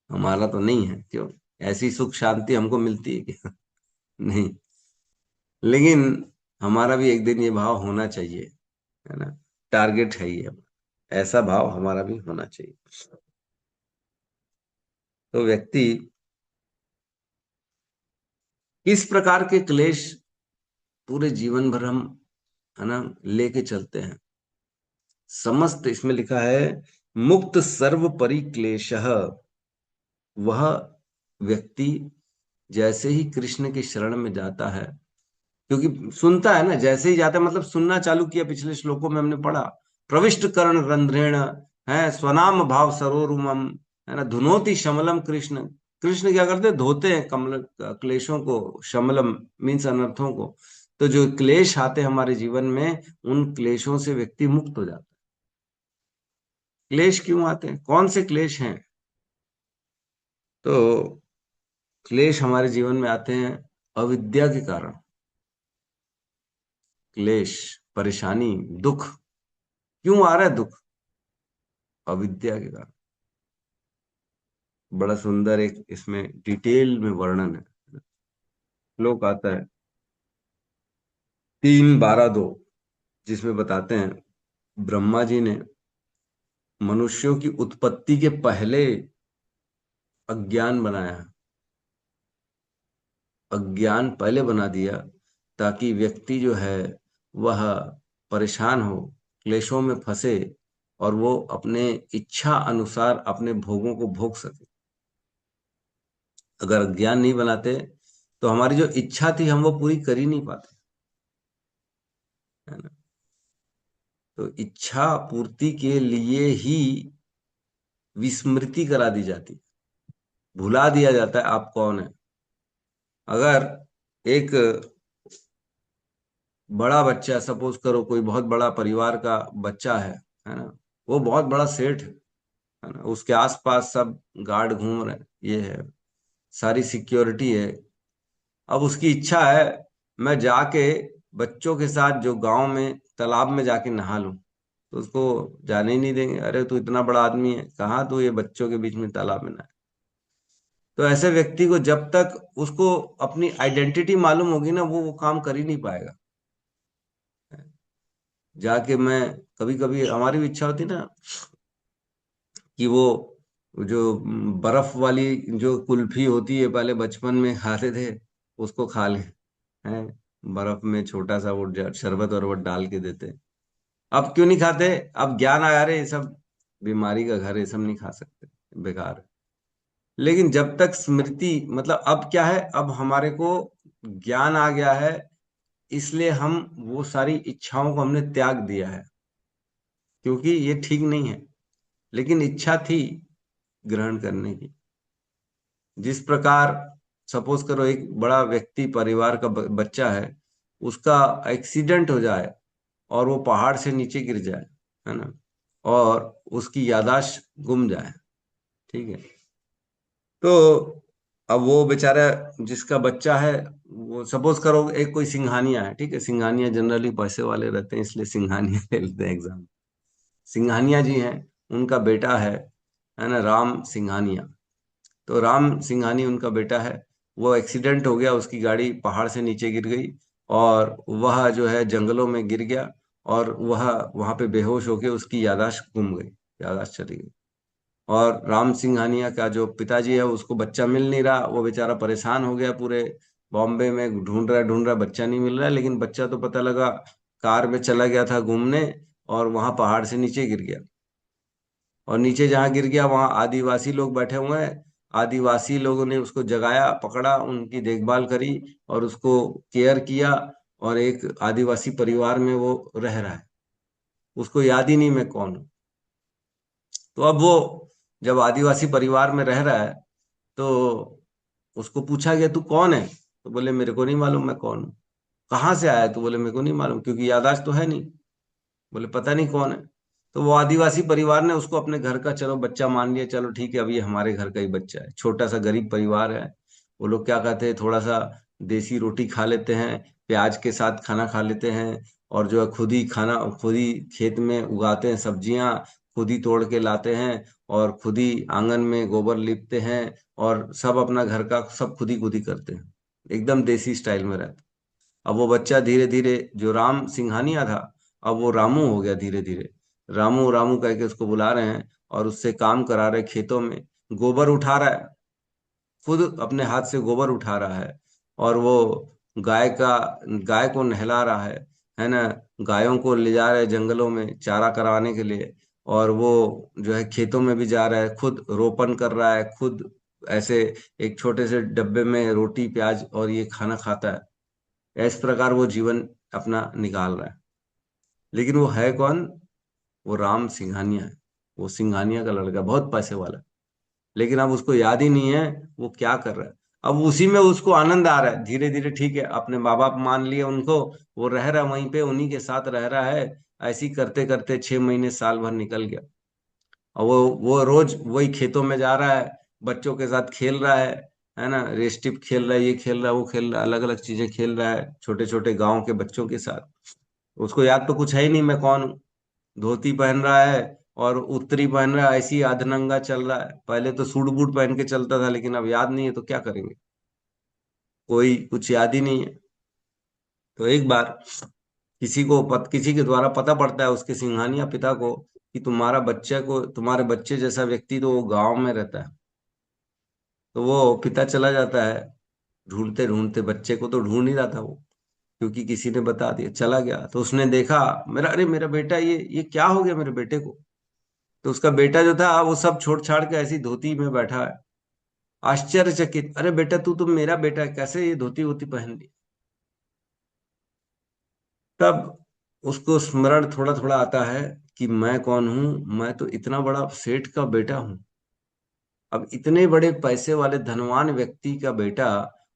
S1: हमारा तो नहीं है। क्यों? ऐसी सुख शांति हमको मिलती है क्या? नहीं। लेकिन हमारा भी एक दिन ये भाव होना चाहिए, है ना। टारगेट है ये, ऐसा भाव हमारा भी होना चाहिए। तो व्यक्ति किस प्रकार के क्लेश पूरे जीवन भर हम, है ना, लेके चलते हैं। समस्त इसमें लिखा है मुक्त सर्व परिक्लेशः। वह व्यक्ति जैसे ही कृष्ण की शरण में जाता है, क्योंकि सुनता है ना, जैसे ही जाता है मतलब सुनना चालू किया, पिछले श्लोकों में हमने पढ़ा, प्रविष्ट कर्ण रंध्रेण, है स्वनाम भाव सरोरुमम, है ना, धुनोति शमलम कृष्ण। कृष्ण क्या करते हैं? धोते हैं कमल क्लेशों को, शमलम मीन्स अनर्थों को। तो जो क्लेश आते हैं हमारे जीवन में, उन क्लेशों से व्यक्ति मुक्त हो जाता है। क्लेश क्यों आते हैं? कौन से क्लेश हैं? तो क्लेश हमारे जीवन में आते हैं अविद्या के कारण। क्लेश, परेशानी, दुख क्यों आ रहा है? दुख अविद्या के कारण। बड़ा सुंदर एक इसमें डिटेल में वर्णन है। श्लोक आता है 3:12-2, जिसमें बताते हैं ब्रह्मा जी ने मनुष्यों की उत्पत्ति के पहले अज्ञान बनाया, अज्ञान पहले बना दिया, ताकि व्यक्ति जो है वह परेशान हो, क्लेशों में फंसे, और वो अपने इच्छा अनुसार अपने भोगों को भोग सके। अगर अज्ञान नहीं बनाते तो हमारी जो इच्छा थी हम वो पूरी कर ही नहीं पाते, है ना। तो इच्छा पूर्ति के लिए ही विस्मृति करा दी जाती, भुला दिया जाता है आप कौन है। अगर एक बड़ा बच्चा, सपोज करो कोई बहुत बड़ा परिवार का बच्चा है ना, वो बहुत बड़ा सेठ है ना, उसके आसपास सब गार्ड घूम रहे हैं, ये है, सारी सिक्योरिटी है। अब उसकी इच्छा है मैं जाके बच्चों के साथ जो गांव में तालाब में जाके नहा लूं, तो उसको जाने ही नहीं देंगे। अरे तू इतना बड़ा आदमी है, कहाँ तू ये बच्चों के बीच में तालाब में नहाए। तो ऐसे व्यक्ति को जब तक उसको अपनी आइडेंटिटी मालूम होगी ना, वो काम कर ही नहीं पाएगा। जाके मैं, कभी कभी हमारी भी इच्छा होती ना कि वो जो बर्फ वाली जो कुल्फी होती है, पहले बचपन में खाते थे, उसको खा ले, हैं, बर्फ में छोटा सा वो शरबत वरबत डाल के देते। अब क्यों नहीं खाते? अब ज्ञान आया, रे ये सब बीमारी का घर है, ये सब नहीं खा सकते, बेकार है। लेकिन जब तक स्मृति, मतलब अब क्या है, अब हमारे को ज्ञान आ गया है, इसलिए हम वो सारी इच्छाओं को हमने त्याग दिया है, क्योंकि ये ठीक नहीं है। लेकिन इच्छा थी ग्रहण करने की। जिस प्रकार सपोज करो एक बड़ा व्यक्ति, परिवार का बच्चा है, उसका एक्सीडेंट हो जाए और वो पहाड़ से नीचे गिर जाए, है ना, और उसकी याददाश्त गुम जाए, ठीक है, तो अब वो बेचारा जिसका बच्चा है, वो सपोज करो एक कोई सिंघानिया है, ठीक है, सिंघानिया जनरली पैसे वाले रहते हैं, इसलिए सिंघानिया ले लेते हैं एग्जाम। सिंघानिया जी हैं, उनका बेटा है ना, राम सिंघानिया। तो राम सिंघानी उनका बेटा है, वो एक्सीडेंट हो गया, उसकी गाड़ी पहाड़ से नीचे गिर गई और वह जो है जंगलों में गिर गया, और वह वहां पे बेहोश होके उसकी याददाश्त गुम गई, याददाश्त चली गई। और राम सिंघानिया का जो पिताजी है, उसको बच्चा मिल नहीं रहा, वो बेचारा परेशान हो गया, पूरे बॉम्बे में ढूंढ रहा बच्चा नहीं मिल रहा है। लेकिन बच्चा तो पता लगा कार में चला गया था घूमने, और वहां पहाड़ से नीचे गिर गया। और नीचे जहां गिर गया वहां आदिवासी लोग बैठे हुए हैं, आदिवासी लोगों ने उसको जगाया, पकड़ा, उनकी देखभाल करी और उसको केयर किया, और एक आदिवासी परिवार में वो रह रहा है। उसको याद ही नहीं मैं कौन हूँ। तो अब वो जब आदिवासी परिवार में रह रहा है तो उसको पूछा गया तू कौन है, तो बोले मेरे को नहीं मालूम मैं कौन हूँ। कहाँ से आया है? तो बोले मेरे को नहीं मालूम, क्योंकि याददाश्त तो है नहीं। बोले पता नहीं कौन है। तो वो आदिवासी परिवार ने उसको अपने घर का चलो बच्चा मान लिया, चलो ठीक है अब ये हमारे घर का ही बच्चा है। छोटा सा गरीब परिवार है। वो लोग क्या कहते हैं, थोड़ा सा देसी रोटी खा लेते हैं, प्याज के साथ खाना खा लेते हैं, और जो है खुद ही खाना, खुद ही खेत में उगाते हैं सब्जियां, खुद ही तोड़ के लाते हैं, और खुद ही आंगन में गोबर लीपते हैं, और सब अपना घर का सब खुद ही करते हैं। एकदम देसी स्टाइल में रहते। अब वो बच्चा धीरे धीरे, जो राम सिंघानिया था, अब वो रामू हो गया धीरे धीरे। रामू रामू कह के उसको बुला रहे हैं और उससे काम करा रहे, खेतों में गोबर उठा रहा है, खुद अपने हाथ से गोबर उठा रहा है। और वो गाय का गाय को नहला रहा है ना। गायों को ले जा रहे हैं जंगलों में चारा कराने के लिए, और वो जो है खेतों में भी जा रहा है, खुद रोपण कर रहा है, खुद ऐसे एक छोटे से डब्बे में रोटी प्याज और ये खाना खाता है। इस प्रकार वो जीवन अपना निकाल रहा है। लेकिन वो है कौन? वो राम सिंघानिया है। वो सिंघानिया का लड़का, बहुत पैसे वाला। लेकिन अब उसको याद ही नहीं है वो क्या कर रहा है। अब उसी में उसको आनंद आ रहा है धीरे धीरे। ठीक है, अपने माँ बाप मान लिए उनको, वो रह रहा है वहीं पे, उन्हीं के साथ रह रहा है। ऐसी करते करते 6 महीने साल भर निकल गया। और वो रोज वही खेतों में जा रहा है, बच्चों के साथ खेल रहा है ना। रेस्टिप खेल रहा है, ये खेल रहा है, वो खेल रहा है, अलग अलग चीजें खेल रहा है छोटे छोटे गांव के बच्चों के साथ। उसको याद तो कुछ है ही नहीं मैं कौन हूँ। धोती पहन रहा है और उत्तरी पहन रहा है, ऐसी ही आधनंगा चल रहा है। पहले तो सूट बूट पहन के चलता था, लेकिन अब याद नहीं है तो क्या करेंगे, कोई कुछ याद ही नहीं है। तो एक बार किसी के द्वारा पता पड़ता है उसके सिंघानिया पिता को कि तुम्हारे बच्चे जैसा व्यक्ति तो वो गांव में रहता है। तो वो पिता चला जाता है, ढूंढते ढूंढते बच्चे को तो ढूंढ ही रहा था वो, क्योंकि किसी ने बता दिया। चला गया तो उसने देखा, मेरा बेटा, ये क्या हो गया मेरे बेटे को। तो उसका बेटा जो था वो सब छोड़ छाड़ के ऐसी धोती में बैठा है, आश्चर्यचकित। अरे बेटा, तू तो मेरा बेटा है, कैसे ये धोती वोती पहन ली। तब उसको स्मरण थोड़ा थोड़ा आता है कि मैं कौन हूं। मैं तो इतना बड़ा सेठ का बेटा हूं। अब इतने बड़े पैसे वाले धनवान व्यक्ति का बेटा,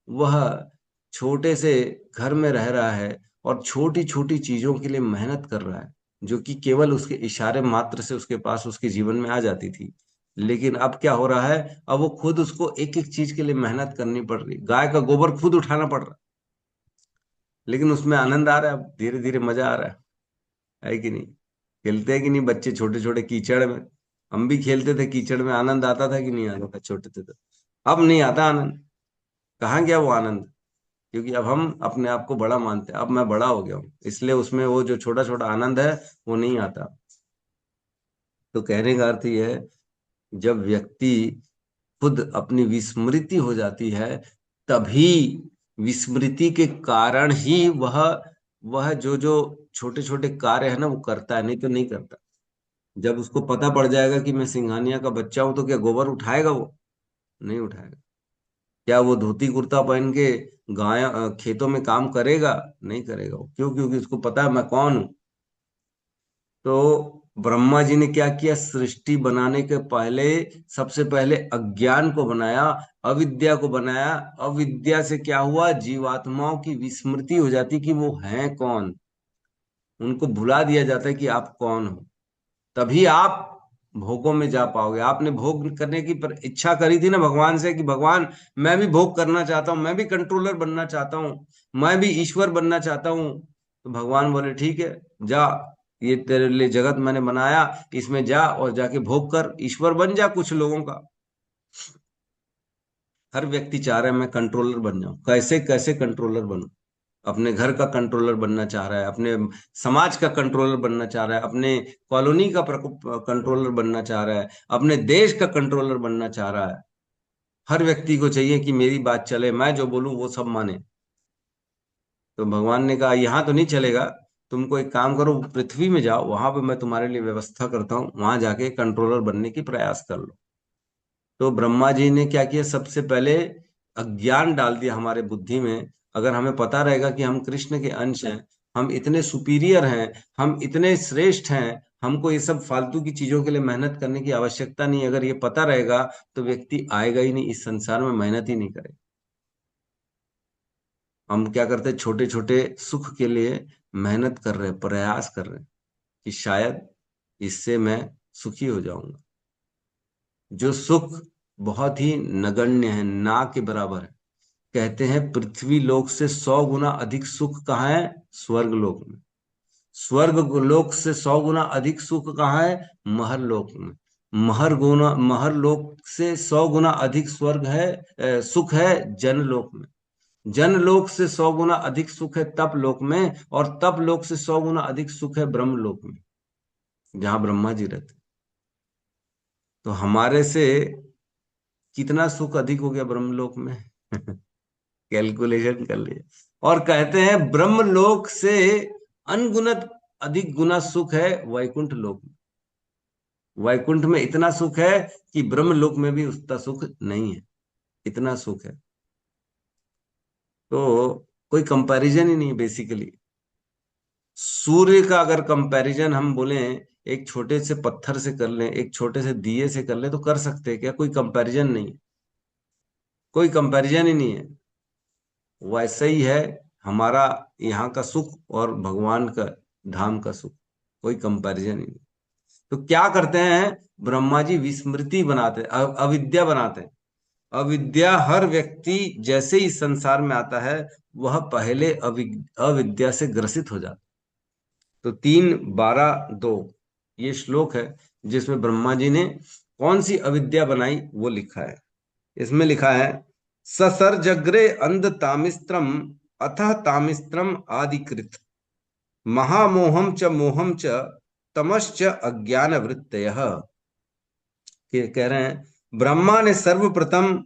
S1: वह छोटे से घर में रह रहा है और छोटी छोटी चीजों के लिए मेहनत कर रहा है, जो कि केवल उसके इशारे मात्र से उसके पास उसके जीवन में आ जाती थी। लेकिन अब क्या हो रहा है, अब वो खुद उसको एक एक चीज के लिए मेहनत करनी पड़ रही। गाय का गोबर खुद उठाना पड़ रहा है, लेकिन उसमें आनंद आ रहा है, धीरे धीरे मजा आ रहा है कि नहीं। खेलते हैं कि नहीं बच्चे छोटे छोटे कीचड़ में। हम भी खेलते थे कीचड़ में, आनंद आता था कि नहीं आता था छोटे थे तो। अब नहीं आता आनंद। कहाँ गया वो आनंद? क्योंकि अब हम अपने आप को बड़ा मानते हैं। अब मैं बड़ा हो गया हूँ, इसलिए उसमें वो जो छोटा छोटा आनंद है वो नहीं आता। तो कहने का अर्थ ये है, जब व्यक्ति खुद अपनी विस्मृति हो जाती है, तभी विस्मृति के कारण ही वह जो जो छोटे छोटे कार्य है ना वो करता है, नहीं तो नहीं करता। जब उसको पता पड़ जाएगा कि मैं सिंघानिया का बच्चा हूं, तो क्या गोबर उठाएगा वो? नहीं उठाएगा। क्या वो धोती कुर्ता पहन के खेतों में काम करेगा? नहीं करेगा वो। क्यों? क्योंकि उसको पता है मैं कौन हूं। तो ब्रह्मा जी ने क्या किया, सृष्टि बनाने के पहले सबसे पहले अज्ञान को बनाया, अविद्या को बनाया। अविद्या से क्या हुआ, जीवात्माओं की विस्मृति हो जाती कि वो हैं कौन। उनको भुला दिया जाता है कि आप कौन हो। तभी आप भोगों में जा पाओगे। आपने भोग करने की इच्छा करी थी ना भगवान से कि भगवान मैं भी भोग करना चाहता हूँ, मैं भी कंट्रोलर बनना चाहता हूँ, मैं भी ईश्वर बनना चाहता हूँ। तो भगवान बोले ठीक है, जा, ये तेरे लिए जगत मैंने बनाया, इसमें जा और जाके भोग कर, ईश्वर बन जा कुछ लोगों का। हर व्यक्ति चाह रहा है मैं कंट्रोलर बन जाऊं। कैसे कैसे कंट्रोलर बनूं? अपने घर का कंट्रोलर बनना चाह रहा है, अपने समाज का कंट्रोलर बनना चाह रहा है, अपने कॉलोनी का कंट्रोलर बनना चाह रहा है, अपने देश का कंट्रोलर बनना चाह रहा है। हर व्यक्ति को चाहिए कि मेरी बात चले, मैं जो बोलूं वो सब माने। तो भगवान ने कहा यहाँ तो नहीं चलेगा, तुमको एक काम करो, पृथ्वी में जाओ, वहां पे मैं तुम्हारे लिए व्यवस्था करता हूँ, वहां जाके कंट्रोलर बनने की प्रयास कर लो। तो ब्रह्मा जी ने क्या किया, सबसे पहले अज्ञान डाल दिया हमारे बुद्धि में। अगर हमें पता रहेगा कि हम कृष्ण के अंश हैं, हम इतने सुपीरियर हैं, हम इतने श्रेष्ठ हैं, हमको ये सब फालतू की चीजों के लिए मेहनत करने की आवश्यकता नहीं, अगर ये पता रहेगा तो व्यक्ति आएगा ही नहीं इस संसार में, मेहनत ही नहीं करेगा। हम क्या करते हैं, छोटे छोटे सुख के लिए मेहनत कर रहे हैं, प्रयास कर रहे हैं कि शायद इससे मैं सुखी हो जाऊंगा। जो सुख बहुत ही नगण्य है, ना के बराबर है। कहते हैं पृथ्वी लोक से 100 गुना अधिक सुख कहाँ है, स्वर्ग लोक में। स्वर्ग लोक से 100 गुना अधिक सुख कहाँ है, महर लोक में। महर लोक से 100 गुना अधिक स्वर्ग है, सुख है जनलोक में। जनलोक से 100 गुना अधिक सुख है तप लोक में, और तप लोक से 100 गुना अधिक सुख है ब्रह्म लोक में, जहां ब्रह्मा जी रहते। तो हमारे से कितना सुख अधिक हो गया ब्रह्मलोक में? कैलकुलेशन कर लिए। और कहते हैं ब्रह्मलोक से अनगुनत अधिक गुना सुख है वैकुंठ लोक में। वैकुंठ में इतना सुख है कि ब्रह्मलोक में भी उतना सुख नहीं है, इतना सुख है। तो कोई कंपैरिजन ही नहीं बेसिकली। सूर्य का अगर कंपैरिजन हम बोले, एक छोटे से पत्थर से कर लें, एक छोटे से दिए से कर लें, तो कर सकते हैं क्या? कोई कंपैरिजन नहीं, कोई कंपैरिजन ही नहीं है। वैसे ही है हमारा यहाँ का सुख और भगवान का धाम का सुख, कोई कंपैरिजन ही नहीं। तो क्या करते हैं ब्रह्मा जी, विस्मृति बनाते, अविद्या बनाते हैं। अविद्या, हर व्यक्ति जैसे ही संसार में आता है वह पहले अविद्या से ग्रसित हो जाता। तो 3:12-2 ये श्लोक है जिसमें ब्रह्मा जी ने कौन सी अविद्या बनाई वो लिखा है। इसमें लिखा है, ससर्जग्रे अंध तामिस्त्रम अथः तामिस्त्रम आदिकृत महामोहम च मोहम च तमश्च अज्ञान वृत्तयः। कह रहे हैं ब्रह्मा ने सर्वप्रथम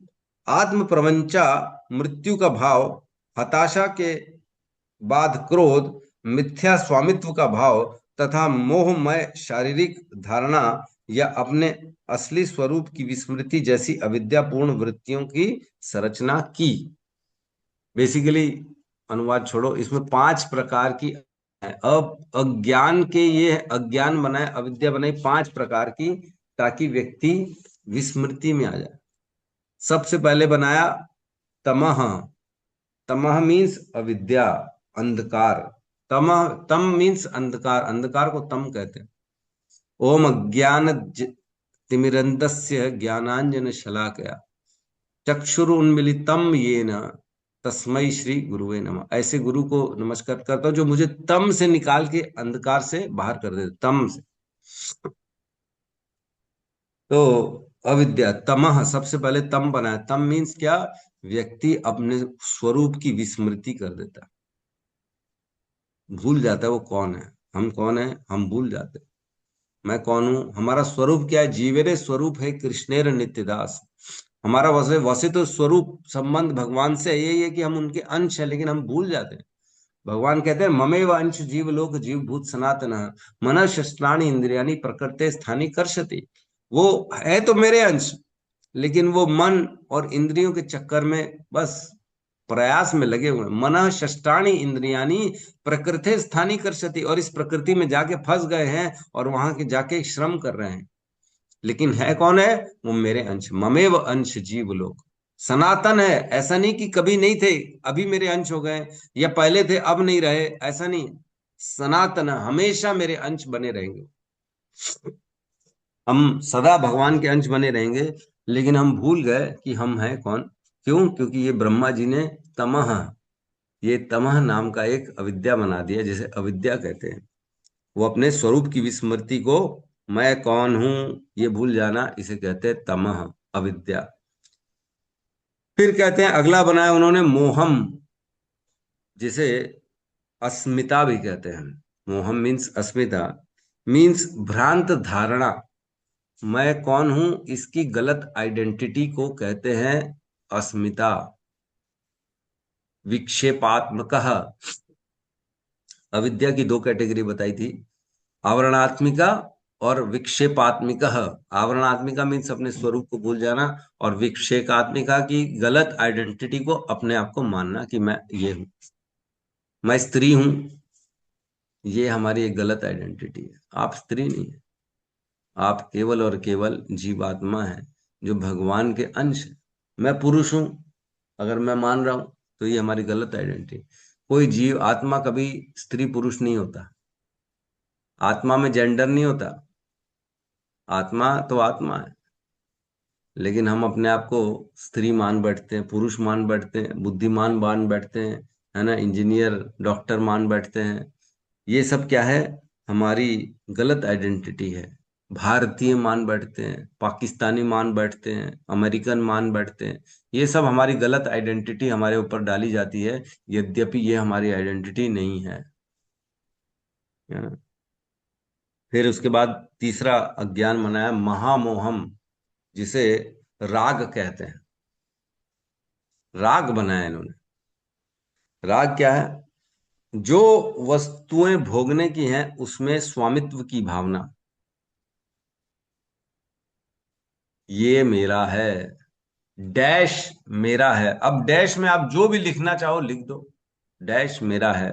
S1: आत्म प्रवंचा, मृत्यु का भाव, हताशा के बाद क्रोध, मिथ्या स्वामित्व का भाव तथा मोहमय शारीरिक धारणा या अपने असली स्वरूप की विस्मृति जैसी अविद्यापूर्ण वृत्तियों की संरचना की। बेसिकली अनुवाद छोड़ो, इसमें 5 प्रकार की अब अज्ञान के, ये अज्ञान बनाए, अविद्या बनाई 5 प्रकार की, ताकि व्यक्ति विस्मृति में आ जाए। सबसे पहले बनाया तमह। तमह मीन्स अविद्या, अंधकार। तम मीन्स अंधकार, अंधकार को तम कहते हैं। ओम अज्ञान तिमिरंधस्य ज्ञानांजन शलाकया चक्षुरुन्मीलितम येन तस्मै श्री गुरुवे नमः। ऐसे गुरु को नमस्कार करता हूं जो मुझे तम से निकाल के अंधकार से बाहर कर देते, तम से। तो अविद्या, तमह, सबसे पहले तम बनाया। तम मीन्स क्या? व्यक्ति अपने स्वरूप की विस्मृति कर देता, भूल जाता है वो कौन है, हम कौन है, हम भूल जाते। मैं कौन हूं, हमारा स्वरूप क्या है? जीवेरे स्वरूप है कृष्णेर नित्यदास। हमारा वैसे तो स्वरूप संबंध भगवान से यही है कि हम उनके अंश है, लेकिन हम भूल जाते हैं। भगवान कहते हैं ममेव अंश जीवलोक जीव भूत सनातन मन शस्त्राणि इंद्रियाणि प्रकृते स्थानी कर्षति। वो है तो मेरे अंश, लेकिन वो मन और इंद्रियों के चक्कर में बस प्रयास में लगे हुए। मन शस्त्राणि इंद्रियाणि प्रकृते स्थानी कर्षति, और इस प्रकृति में जाके फंस गए हैं और वहां के जाके श्रम कर रहे हैं। लेकिन है कौन है? वो मेरे अंश। ममेव अंश जीव लोग सनातन है। ऐसा नहीं कि कभी नहीं थे अभी मेरे अंश हो गए, या पहले थे अब नहीं रहे, ऐसा नहीं। सनातन, हमेशा मेरे अंश बने रहेंगे। हम सदा भगवान के अंश बने रहेंगे, लेकिन हम भूल गए कि हम हैं कौन। क्यों? क्योंकि ये ब्रह्मा जी ने तमह, ये तमह नाम का एक अविद्या बना दिया, जिसे अविद्या कहते हैं। वो अपने स्वरूप की विस्मृति को, मैं कौन हूं ये भूल जाना, इसे कहते हैं तमह, अविद्या। फिर कहते हैं अगला बनाया उन्होंने मोहम, जिसे अस्मिता भी कहते हैं। मोहम मीन्स अस्मिता, मीन्स भ्रांत धारणा। मैं कौन हूं इसकी गलत आइडेंटिटी को कहते हैं अस्मिता। विक्षेपात्मकः, अविद्या की 2 कैटेगरी बताई थी, आवरणात्मिका और विक्षेपात्मिकः, आवरणात्मिका मीन्स अपने स्वरूप को भूल जाना, और विक्षेपात्मिका की गलत आइडेंटिटी को अपने आप को मानना कि मैं ये हूं, मैं स्त्री हूं। ये हमारी एक गलत आइडेंटिटी है। आप स्त्री नहीं है, आप केवल और केवल जीवात्मा है जो भगवान के अंश है। मैं पुरुष हूं अगर मैं मान रहा हूं तो ये हमारी गलत आइडेंटिटी। कोई जीव आत्मा कभी स्त्री पुरुष नहीं होता, आत्मा में जेंडर नहीं होता। आत्मा तो आत्मा है, लेकिन हम अपने आप को स्त्री मान बैठते हैं, पुरुष मान बैठते हैं, बुद्धिमान मान बैठते हैं, है ना, इंजीनियर डॉक्टर मान बैठते हैं। ये सब क्या है? हमारी गलत आइडेंटिटी है। भारतीय मान बैठते हैं, पाकिस्तानी मान बैठते हैं, अमेरिकन मान बैठते हैं। ये सब हमारी गलत आइडेंटिटी हमारे ऊपर डाली जाती है, यद्यपि ये हमारी आइडेंटिटी नहीं है। फिर उसके बाद तीसरा अज्ञान मनाया महामोहम, जिसे राग कहते हैं। राग बनाया इन्होंने। राग क्या है? जो वस्तुएं भोगने की हैं उसमें स्वामित्व की भावना। ये मेरा है, डैश मेरा है। अब डैश में आप जो भी लिखना चाहो लिख दो। डैश मेरा है,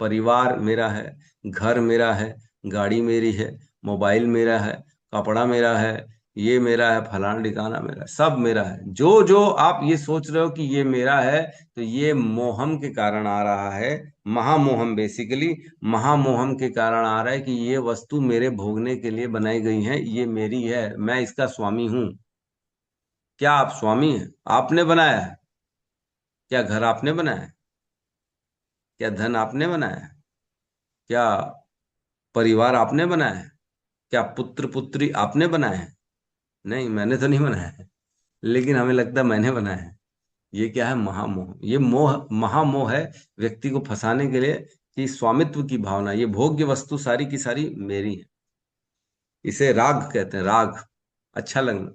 S1: परिवार मेरा है, घर मेरा है, गाड़ी मेरी है, मोबाइल मेरा है, कपड़ा मेरा है, ये मेरा है, फलाना ठिकाना मेरा है, सब मेरा है। जो जो आप ये सोच रहे हो कि ये मेरा है, तो ये मोहम के कारण आ रहा है। महामोहम, बेसिकली महामोहम के कारण आ रहा है कि ये वस्तु मेरे भोगने के लिए बनाई गई है, ये मेरी है, मैं इसका स्वामी हूं। क्या आप स्वामी हैं? आपने बनाया है? क्या घर आपने बनाया है? क्या धन आपने बनाया है? क्या परिवार आपने बनाया है? क्या पुत्र पुत्री आपने बनाए हैं? नहीं, मैंने तो नहीं बनाया है, लेकिन हमें लगता है मैंने बनाया है। ये क्या है? महामोह। ये मोह, महामोह है व्यक्ति को फंसाने के लिए कि स्वामित्व की भावना, ये भोग्य वस्तु सारी की सारी मेरी है। इसे राग कहते हैं, राग, अच्छा लगना।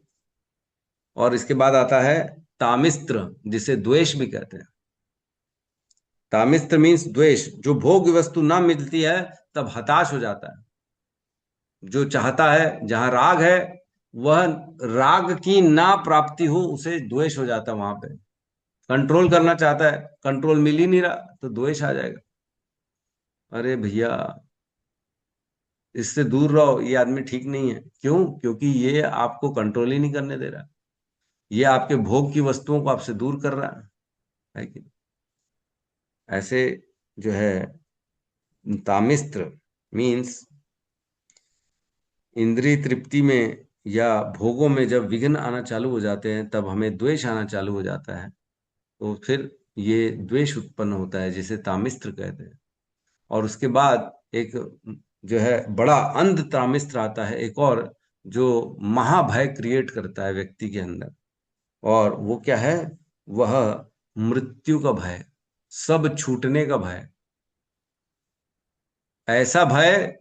S1: और इसके बाद आता है तामिस्त्र, जिसे द्वेष भी कहते हैं। तामिस्त्र मीन्स द्वेष। जो भोग्य वस्तु ना मिलती है तब हताश हो जाता है। जो चाहता है, जहां राग है, वह राग की ना प्राप्ति हो उसे द्वेष हो जाता है। वहां पे कंट्रोल करना चाहता है, कंट्रोल मिल ही नहीं रहा तो द्वेष आ जाएगा। अरे भैया, इससे दूर रहो, ये आदमी ठीक नहीं है। क्यों? क्योंकि ये आपको कंट्रोल ही नहीं करने दे रहा, ये आपके भोग की वस्तुओं को आपसे दूर कर रहा है कि नहीं? ऐसे जो है तामिस्त्र मीन्स इंद्रिय तृप्ति में या भोगों में जब विघ्न आना चालू हो जाते हैं तब हमें द्वेष आना चालू हो जाता है, तो फिर ये द्वेष उत्पन्न होता है, जिसे तामिस्त्र कहते हैं। और उसके बाद एक जो है बड़ा अंध तामिस्त्र आता है, एक और, जो महाभय क्रिएट करता है व्यक्ति के अंदर। और वो क्या है? वह मृत्यु का भय, सब छूटने का भय। ऐसा भय,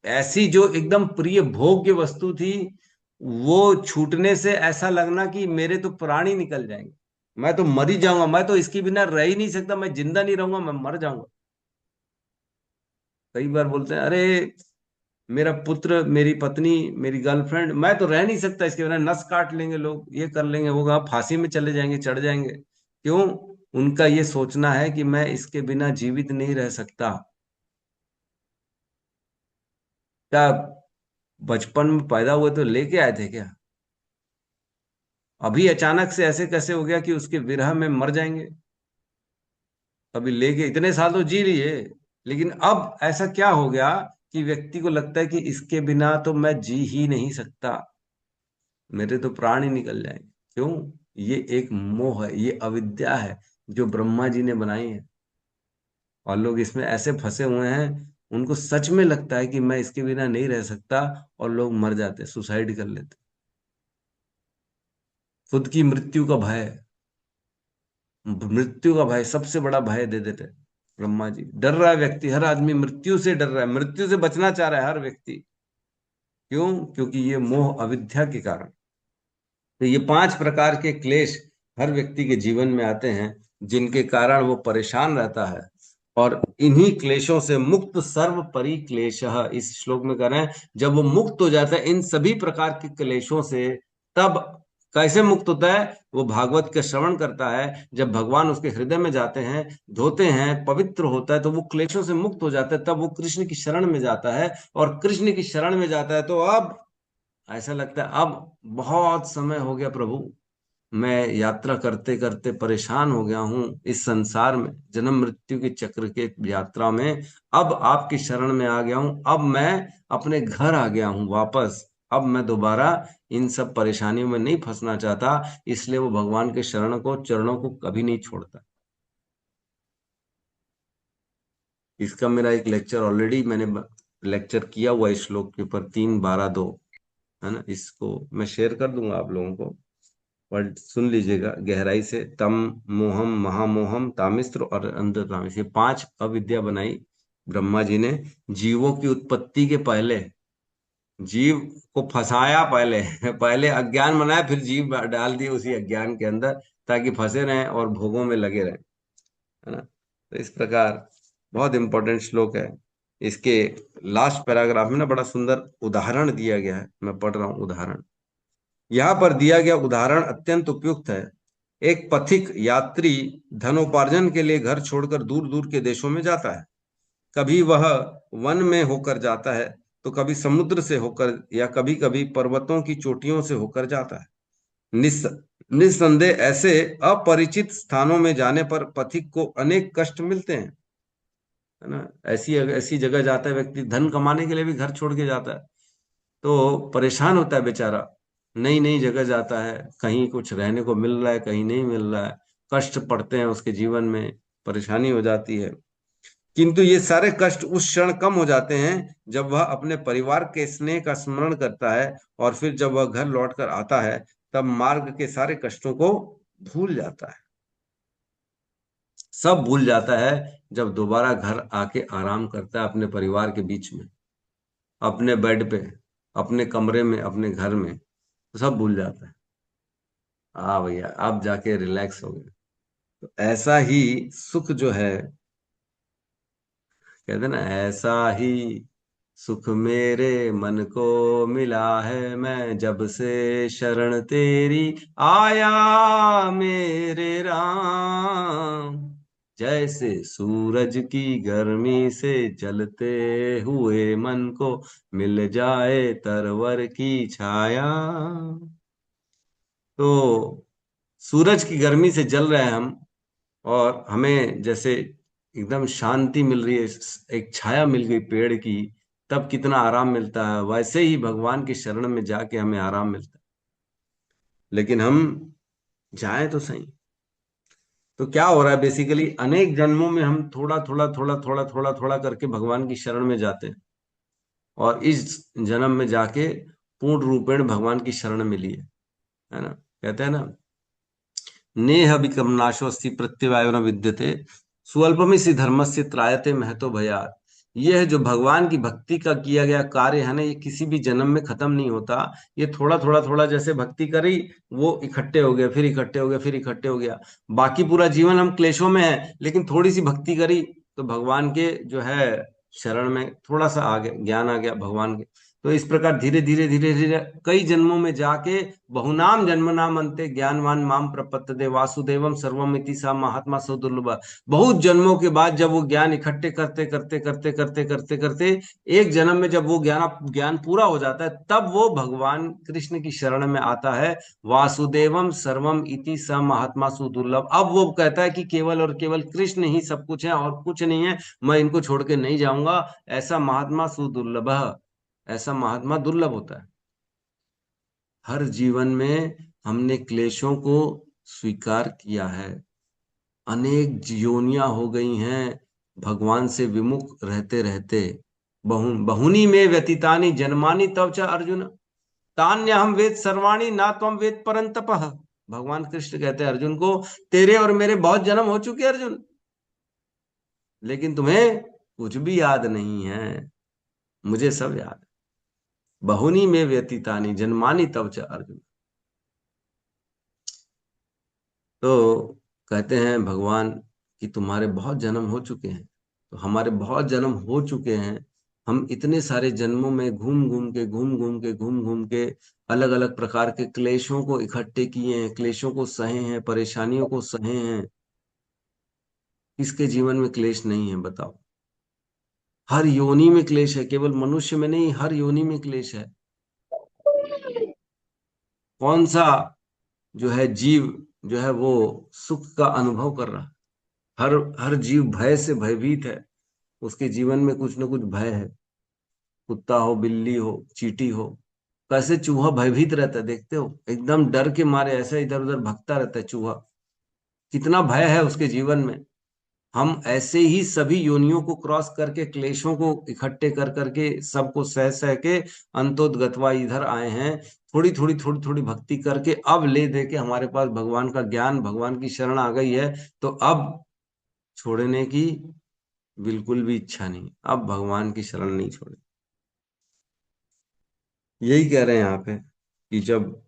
S1: ऐसी जो एकदम प्रिय भोग्य वस्तु थी, वो छूटने से ऐसा लगना कि मेरे तो प्राण ही निकल जाएंगे, मैं तो मर ही जाऊंगा, मैं तो इसके बिना रह ही नहीं सकता, मैं जिंदा नहीं रहूंगा, मैं मर जाऊंगा। कई बार बोलते हैं, अरे मेरा पुत्र, मेरी पत्नी, मेरी गर्लफ्रेंड, मैं तो रह नहीं सकता इसके बिना, नस काट लेंगे लोग, ये कर लेंगे, वो कहा फांसी में चले जाएंगे, चढ़ जाएंगे। क्यों? उनका ये सोचना है कि मैं इसके बिना जीवित नहीं रह सकता। क्या बचपन में पैदा हुए तो लेके आए थे क्या? अभी अचानक से ऐसे कैसे हो गया कि उसके विरह में मर जाएंगे? अभी लेके इतने साल तो जी लिए, लेकिन अब ऐसा क्या हो गया कि व्यक्ति को लगता है कि इसके बिना तो मैं जी ही नहीं सकता, मेरे तो प्राण ही निकल जाएंगे। क्यों? ये एक मोह है, ये अविद्या है जो ब्रह्मा जी ने बनाई है। और लोग इसमें ऐसे फंसे हुए हैं, उनको सच में लगता है कि मैं इसके बिना नहीं रह सकता, और लोग मर जाते, सुसाइड कर लेते। खुद की मृत्यु का भय, मृत्यु का भय सबसे बड़ा भय दे देते ब्रह्मा जी। डर रहा है व्यक्ति, हर आदमी मृत्यु से डर रहा है, मृत्यु से बचना चाह रहा है हर व्यक्ति। क्यों? क्योंकि ये मोह अविद्या के कारण। तो ये 5 प्रकार के क्लेश हर व्यक्ति के जीवन में आते हैं, जिनके कारण वो परेशान रहता है। और इन्हीं क्लेशों से मुक्त सर्व परिक्लेशः, इस श्लोक में कह रहे हैं जब वो मुक्त हो जाता है इन सभी प्रकार के क्लेशों से, तब कैसे मुक्त होता है? वो भागवत का श्रवण करता है, जब भगवान उसके हृदय में जाते हैं, धोते हैं, पवित्र होता है, तो वो क्लेशों से मुक्त हो जाता है। तब वो कृष्ण की शरण में जाता है, और कृष्ण की शरण में जाता है तो अब ऐसा लगता है अब बहुत समय हो गया प्रभु, मैं यात्रा करते करते परेशान हो गया हूं इस संसार में, जन्म मृत्यु के चक्र के यात्रा में। अब आपकी शरण में आ गया हूं, अब मैं अपने घर आ गया हूं वापस, अब मैं दोबारा इन सब परेशानियों में नहीं फंसना चाहता। इसलिए वो भगवान के शरण को, चरणों को कभी नहीं छोड़ता। इसका मेरा एक लेक्चर ऑलरेडी मैंने लेक्चर किया हुआ इस श्लोक के ऊपर, 3:12:2 है ना, इसको मैं शेयर कर दूंगा आप लोगों को, पर सुन लीजिएगा गहराई से। तम मोहम महामोहम तामिस्त्र और अंधर तामिस, ये 5 अविद्या बनाई ब्रह्मा जी ने जीवों की उत्पत्ति के पहले। जीव को फंसाया पहले पहले अज्ञान बनाया, फिर जीव डाल दिए उसी अज्ञान के अंदर, ताकि फंसे रहें और भोगों में लगे रहें, है ना। तो इस प्रकार बहुत इंपॉर्टेंट श्लोक है। इसके लास्ट पैराग्राफ में ना बड़ा सुंदर उदाहरण दिया गया है, मैं पढ़ रहा हूं उदाहरण। यहाँ पर दिया गया उदाहरण अत्यंत उपयुक्त है। एक पथिक यात्री धनोपार्जन के लिए घर छोड़कर दूर दूर के देशों में जाता है। कभी वह वन में होकर जाता है, तो कभी समुद्र से होकर, या कभी कभी पर्वतों की चोटियों से होकर जाता है। निस्संदेह ऐसे अपरिचित स्थानों में जाने पर पथिक को अनेक कष्ट मिलते हैं, है ना। ऐसी ऐसी जगह जाता है व्यक्ति, धन कमाने के लिए भी घर छोड़ के जाता है, तो परेशान होता है बेचारा। नई नई जगह जाता है, कहीं कुछ रहने को मिल रहा है, कहीं नहीं मिल रहा है, कष्ट पड़ते हैं उसके जीवन में, परेशानी हो जाती है। किंतु ये सारे कष्ट उस क्षण कम हो जाते हैं जब वह अपने परिवार के स्नेह का स्मरण करता है, और फिर जब वह घर लौटकर आता है, तब मार्ग के सारे कष्टों को भूल जाता है। सब भूल जाता है जब दोबारा घर आके आराम करता है अपने परिवार के बीच में, अपने बेड पे, अपने कमरे में, अपने घर में, तो सब भूल जाता है। हाँ भैया, अब जाके रिलैक्स हो गए। तो ऐसा ही सुख जो है, कहते ना, ऐसा ही सुख मेरे मन को मिला है, मैं जब से शरण तेरी आया मेरे राम। जैसे सूरज की गर्मी से जलते हुए मन को मिल जाए तरवर की छाया। तो सूरज की गर्मी से जल रहे हैं हम, और हमें जैसे एकदम शांति मिल रही है, एक छाया मिल गई पेड़ की, तब कितना आराम मिलता है, वैसे ही भगवान की शरण में जाके हमें आराम मिलता है। लेकिन हम जाएं तो सही। तो क्या हो रहा है बेसिकली, अनेक जन्मों में हम थोड़ा थोड़ा थोड़ा थोड़ा थोड़ा थोड़ा करके भगवान की शरण में जाते हैं, और इस जन्म में जाके पूर्ण रूपेण भगवान की शरण मिली है ना। कहते हैं ना, नेह विक्रमनाशोस्ति प्रत्यवायो न विद्यते स्वल्पमिसी धर्मस्य त्रायते महतो भयात्। यह है जो भगवान की भक्ति का किया गया कार्य है ना, ये किसी भी जन्म में खत्म नहीं होता। ये थोड़ा थोड़ा थोड़ा जैसे भक्ति करी, वो इकट्ठे हो गए, फिर इकट्ठे हो गए, फिर इकट्ठे हो गया। बाकी पूरा जीवन हम क्लेशों में है, लेकिन थोड़ी सी भक्ति करी तो भगवान के जो है शरण में थोड़ा सा आ गया, ज्ञान आ गया भगवान के। तो इस प्रकार धीरे धीरे धीरे धीरे कई जन्मों में जाके बहुनाम जन्मनाम अंते ज्ञानवान माम प्रपत्तते वासुदेवम सर्वमिति सा महात्मा सो दुर्लभ। बहुत जन्मों के बाद जब वो ज्ञान इकट्ठे करते करते करते करते करते करते एक जन्म में जब वो ज्ञान पूरा हो जाता है, तब वो भगवान कृष्ण की शरण में आता है। वासुदेवम सर्वम इति स महात्मा सुदुर्लभ। अब वो कहता है कि केवल और केवल कृष्ण ही सब कुछ है और कुछ नहीं है, मैं इनको छोड़ के नहीं जाऊंगा। ऐसा महात्मा सुदुर्लभ, ऐसा महात्मा दुर्लभ होता है। हर जीवन में हमने क्लेशों को स्वीकार किया है, अनेक योनियां हो गई हैं भगवान से विमुख रहते रहते। बहुनी में व्यतीतानि जन्मानि तव च अर्जुन तान्य हम वेद सर्वाणी ना त्वम वेद परंतपः। भगवान कृष्ण कहते हैं अर्जुन को, तेरे और मेरे बहुत जन्म हो चुके अर्जुन, लेकिन तुम्हें कुछ भी याद नहीं है, मुझे सब याद है। बहुनी में व्यतीतानि जन्मानि तव च अर्जुन। तो कहते हैं भगवान कि तुम्हारे बहुत जन्म हो चुके हैं, तो हमारे बहुत जन्म हो चुके हैं, हम इतने सारे जन्मों में घूम घूम के अलग अलग प्रकार के क्लेशों को इकट्ठे किए हैं, क्लेशों को सहे हैं, परेशानियों को सहे हैं। किसके जीवन में क्लेश नहीं है बताओ? हर योनि में क्लेश है, केवल मनुष्य में नहीं, हर योनि में क्लेश है। कौन सा जो है जीव जो है वो सुख का अनुभव कर रहा है? हर हर जीव भय से भयभीत है, उसके जीवन में कुछ ना कुछ भय है। कुत्ता हो, बिल्ली हो, चींटी हो, कैसे चूहा भयभीत रहता है, देखते हो? एकदम डर के मारे ऐसे इधर उधर भगता रहता है चूहा। कितना भय है उसके जीवन में। हम ऐसे ही सभी योनियों को क्रॉस करके, क्लेशों को इकट्ठे कर करके, सबको सह सह के अंतोदगतवा इधर आए हैं। थोड़ी थोड़ी भक्ति करके अब ले दे के हमारे पास भगवान का ज्ञान, भगवान की शरण आ गई है, तो अब छोड़ने की बिल्कुल भी इच्छा नहीं, अब भगवान की शरण नहीं छोड़े। यही कह रहे हैं यहाँ पे कि जब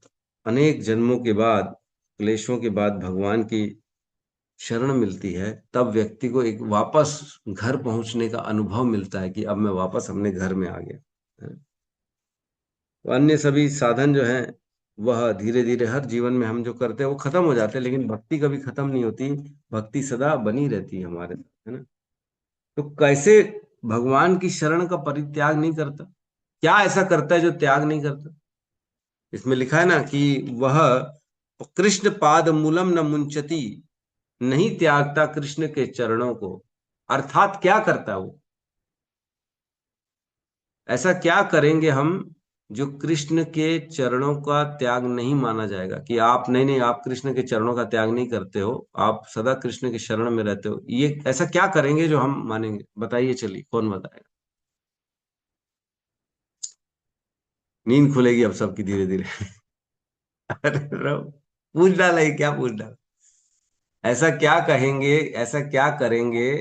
S1: अनेक जन्मों के बाद, क्लेशों के बाद भगवान की शरण मिलती है, तब व्यक्ति को एक वापस घर पहुंचने का अनुभव मिलता है कि अब मैं वापस अपने घर में आ गया। तो अन्य सभी साधन जो हैं वह धीरे धीरे हर जीवन में हम जो करते हैं वो खत्म हो जाते हैं, लेकिन भक्ति कभी खत्म नहीं होती, भक्ति सदा बनी रहती है हमारे साथ, है ना? तो कैसे भगवान की शरण का परित्याग नहीं करता? क्या ऐसा करता है जो त्याग नहीं करता? इसमें लिखा है ना कि वह कृष्ण पाद मूलम न मुंचती, नहीं त्यागता कृष्ण के चरणों को। अर्थात क्या करता वो? ऐसा क्या करेंगे हम जो कृष्ण के चरणों का त्याग नहीं माना जाएगा? कि आप नहीं, आप कृष्ण के चरणों का त्याग नहीं करते हो, आप सदा कृष्ण के शरण में रहते हो, ये ऐसा क्या करेंगे जो हम मानेंगे? बताइए, चलिए कौन बताएगा? नींद खुलेगी अब सबकी धीरे धीरे। अरे पूछ डाला, ये क्या पूछ डाला? ऐसा क्या कहेंगे, ऐसा क्या करेंगे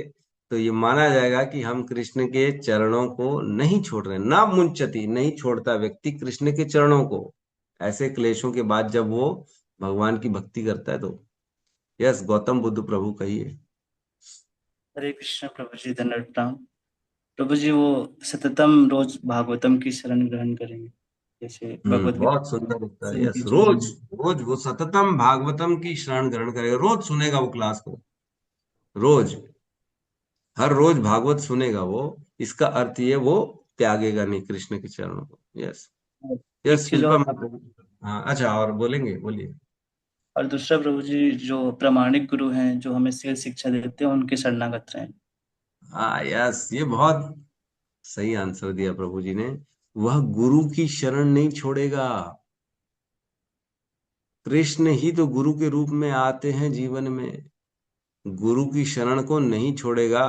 S1: तो ये माना जाएगा कि हम कृष्ण के चरणों को नहीं छोड़ रहे? ना मुंचती, नहीं छोड़ता व्यक्ति कृष्ण के चरणों को ऐसे क्लेशों के बाद, जब वो भगवान की भक्ति करता है तो। यस, गौतम बुद्ध प्रभु कहिए।
S10: हरे कृष्ण प्रभु जी, धन्यवाद प्रणाम। प्रभु जी, वो सततम रोज भागवतम की शरण ग्रहण करेंगे, जैसे भगवत
S1: बहुत
S10: गीता
S1: सुंदर उत्तर। यस,
S10: 37
S1: रोज रोज वो सततम भागवतम की शरण ग्रहण करेगा, रोज सुनेगा वो क्लास को, रोज, हर रोज भागवत सुनेगा वो। इसका अर्थ ये, वो त्यागेगा नहीं कृष्ण के चरणों को। यस,
S10: एक
S1: यस
S10: चीज
S1: शिल्पा
S10: और।
S1: माता। हाँ, अच्छा, और बोलेंगे? बोलिए।
S10: और दूसरा प्रभु जी, जो प्रामाणिक गुरु हैं, जो हमें सही शिक्षा देते हैं, उनके शरणागत रहें।
S1: हाँ, यस, ये बहुत सही आंसर दिया प्रभु जी ने। वह गुरु की शरण नहीं छोड़ेगा। कृष्ण ही तो गुरु के रूप में आते हैं जीवन में, गुरु की शरण को नहीं छोड़ेगा।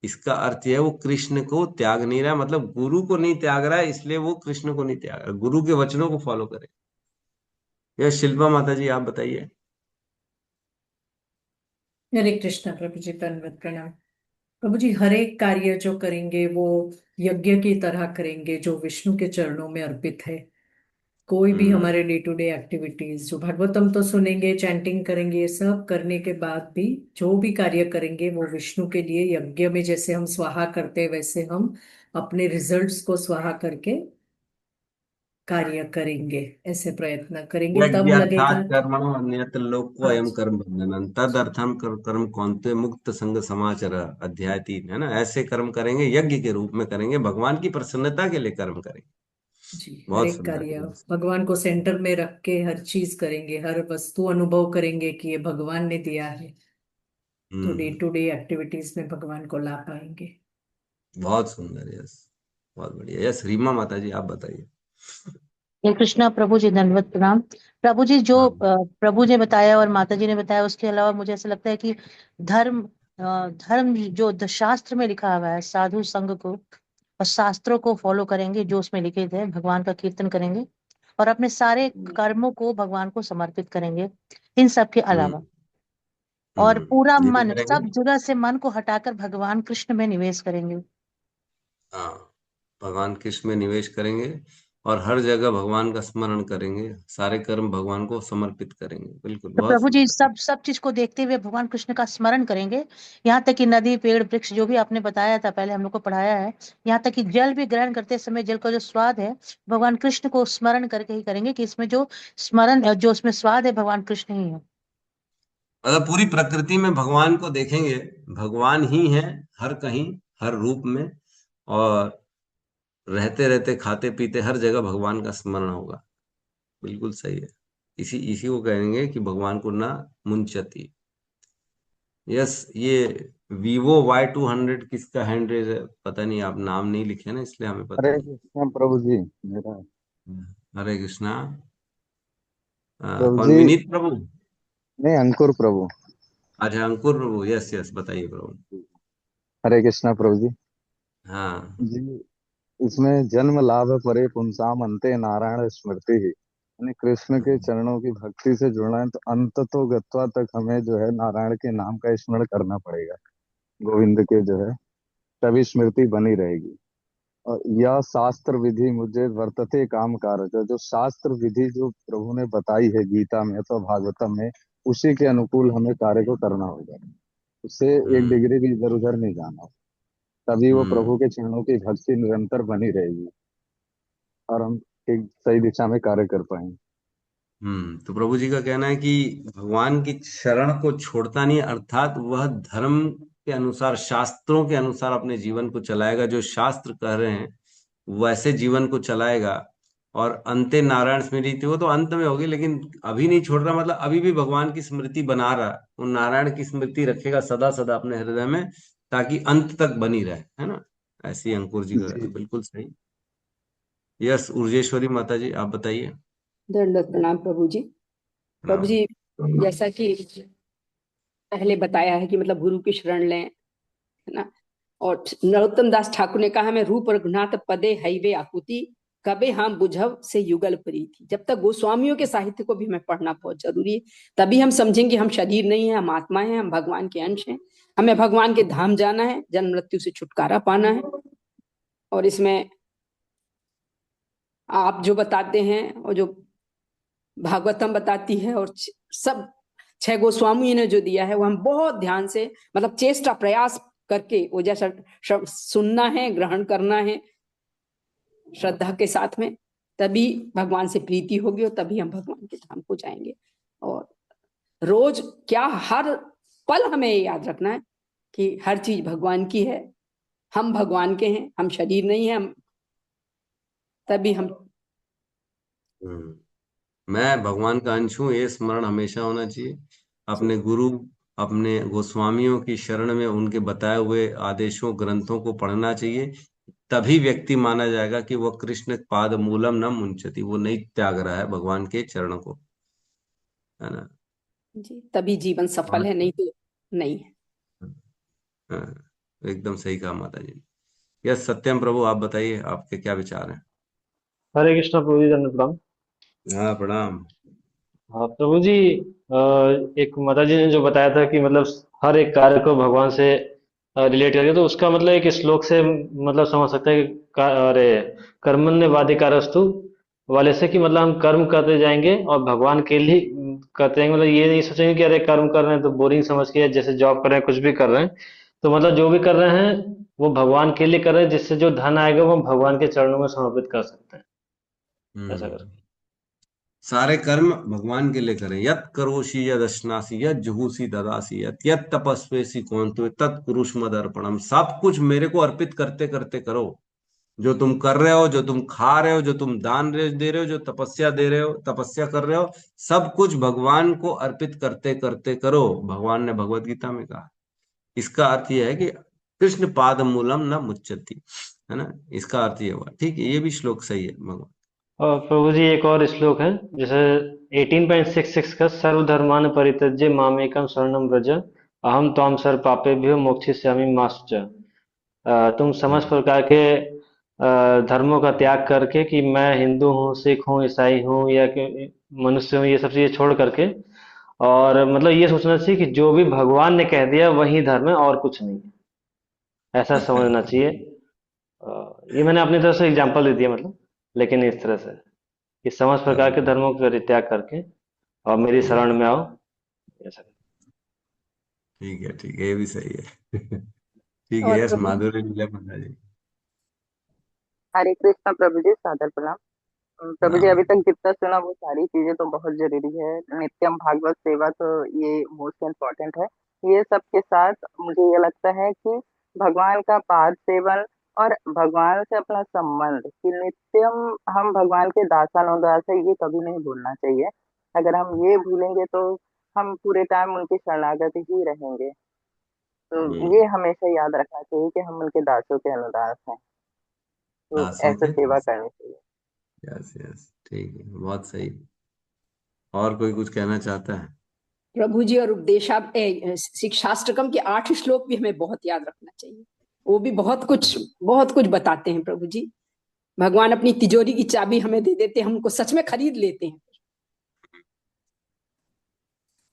S1: इसका अर्थ है वो कृष्ण को त्याग नहीं रहा, मतलब गुरु को नहीं त्याग रहा है, इसलिए वो कृष्ण को नहीं त्याग रहा, गुरु के वचनों को फॉलो करे। यह शिल्पा माता जी, आप बताइए।
S4: हरे कृष्णा प्रभु जी, दंडवत प्रणाम। प्रभु जी, हर एक कार्य जो करेंगे वो यज्ञ की तरह करेंगे, जो विष्णु के चरणों में अर्पित है। कोई भी
S1: हम्म
S4: हमारे डे टू डे एक्टिविटीज, जो भागवतम तो सुनेंगे, चैंटिंग करेंगे, ये सब करने के बाद भी जो भी कार्य करेंगे वो विष्णु के लिए यज्ञ में, जैसे हम स्वाहा करते हैं वैसे हम अपने रिजल्ट्स को स्वाहा करके कार्य करेंगे, ऐसे प्रयत्न करेंगे, तब
S1: यज्ञार्थात्
S4: लगेगा।
S1: कर्मणो अन्यत्र लोको
S4: हाँ
S1: अयम
S4: जी।
S1: कर्म बंधनम तदर्थम कर्म कौन्ते मुक्त संग समाचर, अध्याय 3, है ना? ऐसे कर्म करेंगे, यज्ञ के रूप में करेंगे, भगवान की प्रसन्नता के लिए कर्म करेंगे।
S4: जी, हर
S1: बहुत
S4: एक
S1: सुंदर
S4: कार्य
S1: है।
S4: भगवान को सेंटर में रख के हर चीज करेंगे, हर वस्तु अनुभव करेंगे कि ये भगवान ने दिया है, तो day
S1: hmm
S4: to day activities में भगवान को ला पाएंगे।
S1: बहुत सुंदर। यस, बहुत बढ़िया। यस, रीमा माता जी, आप बताइए।
S11: हे कृष्णा प्रभु जी, दंडवत प्रणाम। प्रभु जी, जो
S1: हाँ।
S11: प्रभु ने बताया और माता जी ने बताया, उसके अलावा मुझे ऐसा लगता है कि धर्म धर्म जो शास्त्र में लिखा हुआ है, साधु संघ को और शास्त्रों को फॉलो करेंगे, जो उसमें लिखे थे, भगवान का कीर्तन करेंगे और अपने सारे कर्मों को भगवान को समर्पित करेंगे, इन सब के अलावा। और पूरा
S1: ये भी
S11: मन,
S1: करेंगे।
S11: सब जगह से मन को हटाकर भगवान कृष्ण में निवेश करेंगे।
S1: हाँ, भगवान कृष्ण में निवेश करेंगे और हर जगह भगवान का स्मरण करेंगे, सारे कर्म भगवान को समर्पित करेंगे। बिल्कुल,
S11: तो
S1: बहुत
S11: प्रभु जी
S1: सुंदर।
S11: सब चीज को देखते हुए भगवान कृष्ण का स्मरण करेंगे, यहाँ तक कि नदी पेड़ वृक्ष जो भी आपने बताया था, पहले हम लोग को पढ़ाया है, यहाँ तक कि जल भी ग्रहण करते समय जल का जो स्वाद है भगवान कृष्ण को स्मरण करके ही करेंगे, कि इसमें जो स्मरण जो उसमें स्वाद है भगवान कृष्ण ही है।
S1: मतलब पूरी प्रकृति में भगवान को देखेंगे, भगवान ही है हर कहीं, हर रूप में, और रहते रहते खाते पीते हर जगह भगवान का स्मरण होगा। बिल्कुल सही है। इसी इसी को कहेंगे कि भगवान को ना मुंचती। यस, ये Vivo Y200 किसका हैंड रेज है पता नहीं, आप नाम नहीं लिखे ना, इसलिए हमें पता
S12: हरे
S1: नहीं।
S12: कृष्ण प्रभु जी। मेरा
S1: हरे कृष्णा।
S12: प्रभु
S1: कौन,
S12: जी,
S1: विनीत प्रभु?
S12: नहीं अंकुर प्रभु।
S1: अच्छा, अंकुर प्रभु। यस यस, बताइए प्रभु।
S12: हरे कृष्णा प्रभु जी।
S1: हाँ।
S12: जी, इसमें जन्म लाभ परे पुंसाम अंते नारायण स्मृति ही, यानी कृष्ण के चरणों की भक्ति से जुड़ना है तो अंत तो गत्वा तक हमें जो है नारायण के नाम का स्मरण करना पड़ेगा, गोविंद के जो है, तभी स्मृति बनी रहेगी। और यह शास्त्र विधि मुझे वर्तते काम कारक, जो शास्त्र विधि जो प्रभु ने बताई है गीता में तो भागवतम में, उसी के अनुकूल हमें कार्य को करना होगा। उससे एक
S1: हम्म
S12: डिग्री भी इधर उधर नहीं जाना, तभी वो
S1: हम्म
S12: प्रभु के चरणों की भक्ति निरंतर बनी रहेगी और हम एक सही दिशा में कार्य कर पाएंगे।
S1: तो प्रभु जी का कहना है कि भगवान की शरण को छोड़ता नहीं, अर्थात वह धर्म के अनुसार, शास्त्रों के अनुसार अपने जीवन को चलाएगा। जो शास्त्र कह रहे हैं वैसे जीवन को चलाएगा। और अंते नारायण स्मृति, वो तो अंत में होगी, लेकिन अभी नहीं छोड़ रहा, मतलब अभी भी भगवान की स्मृति बना रहा, वो नारायण की स्मृति रखेगा सदा सदा अपने हृदय में, ताकि अंत तक बनी रहे, है ना। ऐसी अंकुर जी का
S12: जी।
S1: बिल्कुल सही। यस, उर्जेश्वरी माता जी, आप बताइए।
S13: दंडवत प्रणाम प्रभु जी। प्रभु जी, जैसा कि पहले बताया है कि मतलब गुरु की शरण लें, है ना। और नरोत्तम दास ठाकुर ने कहा, हमें रूप रघुनाथ पदे हैवे आकुति, कबे हम बुझव से युगल प्रीति। जब तक गोस्वामियों के साहित्य को भी हमें पढ़ना बहुत जरूरी है, तभी हम समझेंगे हम शरीर नहीं है, हम आत्मा है, हम भगवान के अंश हैं, हमें भगवान के धाम जाना है, जन्म मृत्यु से छुटकारा पाना है। और इसमें आप जो बताते हैं और जो भागवतम बताती है और सब 6 गोस्वामियों ने जो दिया है वो हम बहुत ध्यान से, मतलब चेष्टा प्रयास करके वो जैसा सुनना है, ग्रहण करना है श्रद्धा के साथ में, तभी भगवान से प्रीति होगी और तभी हम भगवान के धाम को जाएंगे। और रोज क्या, हर पल हमें याद रखना है कि हर चीज भगवान की है, हम भगवान के हैं, हम शरीर नहीं है, हम तभी हम
S1: मैं भगवान का अंश हूँ, ये स्मरण हमेशा होना चाहिए। अपने गुरु, अपने गोस्वामियों की शरण में उनके बताए हुए आदेशों ग्रंथों को पढ़ना चाहिए। तभी व्यक्ति माना जाएगा कि वह कृष्ण पाद मूलम न मुंचती, वो नहीं त्याग रहा है भगवान के चरणों को, है ना।
S13: जी, तभी जीवन सफल है, नहीं तो नहीं है।
S1: हाँ, एकदम सही कहा माता जी। यस, सत्यम प्रभु, आप बताइए, आपके क्या विचार हैं?
S14: हरे कृष्णा प्रभु जी, दंड प्रणाम।
S1: हाँ, प्रणाम।
S14: हाँ प्रभु जी, एक माता जी ने जो बताया था कि मतलब हर एक कार्य को भगवान से रिलेट करके, तो उसका मतलब एक श्लोक से मतलब समझ सकते हैं कि अरे कर्मण्येवाधिकारस्तु वाले से, कि मतलब हम कर्म करते जाएंगे और भगवान के लिए करते जाएंगे। मतलब ये नहीं सोचेंगे कि अरे कर्म कर रहे हैं तो बोरिंग समझ के, जैसे जॉब कर रहे हैं, कुछ भी कर रहे हैं, तो मतलब जो भी कर रहे हैं वो भगवान के लिए कर रहे हैं, जिससे जो धन आएगा वो हम भगवान के चरणों में समर्पित कर सकते हैं, ऐसा करके।
S1: सारे कर्म भगवान के लिए करें। यत करोषि यद अश्नासी यद जुहूसी ददासी यत यत तपस्वेसी कौन्ते तत्कुरुष मदर्पणम। सब कुछ मेरे को अर्पित करते करते करो। जो तुम कर रहे हो, जो तुम खा रहे हो, जो तुम दान दे रहे हो, जो तपस्या दे रहे हो, तपस्या कर रहे हो, सब कुछ भगवान को अर्पित करते करते करो। भगवान ने भगवत गीता में कहा। इसका अर्थ यह है कि कृष्ण पाद मूलम न मुच्यति, है ना। इसका अर्थ ये हुआ। ठीक है, ये भी श्लोक सही है भगवान।
S14: और प्रभु जी एक और श्लोक है, जैसे 18.66 का, सर्वधर्मान परित्यज्य मामेकम शरणम व्रज अहम त्वाम सर्व पापेभ्यो मोक्षयिष्यामि मा शुचः। तुम समस्त प्रकार के धर्मों का त्याग करके, कि मैं हिंदू हूँ, सिख हूँ, ईसाई हूँ या कि मनुष्य हूँ, ये सब चीजें छोड़ करके, और मतलब ये सोचना चाहिए कि जो भी भगवान ने कह दिया वही धर्म है और कुछ नहीं है, ऐसा समझना चाहिए। ये मैंने अपनी तरफ से एग्जाम्पल दे दिया मतलब। लेकिन इस तरह से कि समस्त प्रकार के धर्मों का परित्याग करके और मेरी शरण में आओ, ऐसा।
S1: ठीक है, ये भी सही है। ठीक है,
S5: और
S1: यस,
S5: प्रभु
S1: माधुरी लीला माता जी।
S5: हरे कृष्णा प्रभु जी, सादर प्रणाम। प्रभु जी,
S1: राम
S5: अभी
S1: राम।
S5: तक जितना सुना वो सारी चीजें तो बहुत जरूरी है। नित्यम भागवत सेवा तो ये मोस्ट इम्पोर्टेंट है। ये सब के साथ मुझे ये लगता है कि भगवान का पाद सेवन और भगवान से अपना संबंध, कि नित्यम हम भगवान के दासानुदास है, ये कभी नहीं भूलना चाहिए। अगर हम ये भूलेंगे तो हम पूरे टाइम उनकी शरणागत ही रहेंगे। तो ये हमेशा याद रखना चाहिए कि हम उनके दासों के अनुदास हैं, तो
S1: दासों
S5: ऐसा
S1: के
S5: सेवा करनी चाहिए।
S1: यस यस, ठीक है, बहुत सही। और कोई कुछ कहना चाहता है?
S13: प्रभु जी और शिक्षाष्टकम के 8 श्लोक भी हमें बहुत याद रखना चाहिए। वो भी बहुत कुछ बताते हैं प्रभु जी। भगवान अपनी तिजोरी की चाबी हमें दे देते हैं, हमको सच में खरीद लेते हैं।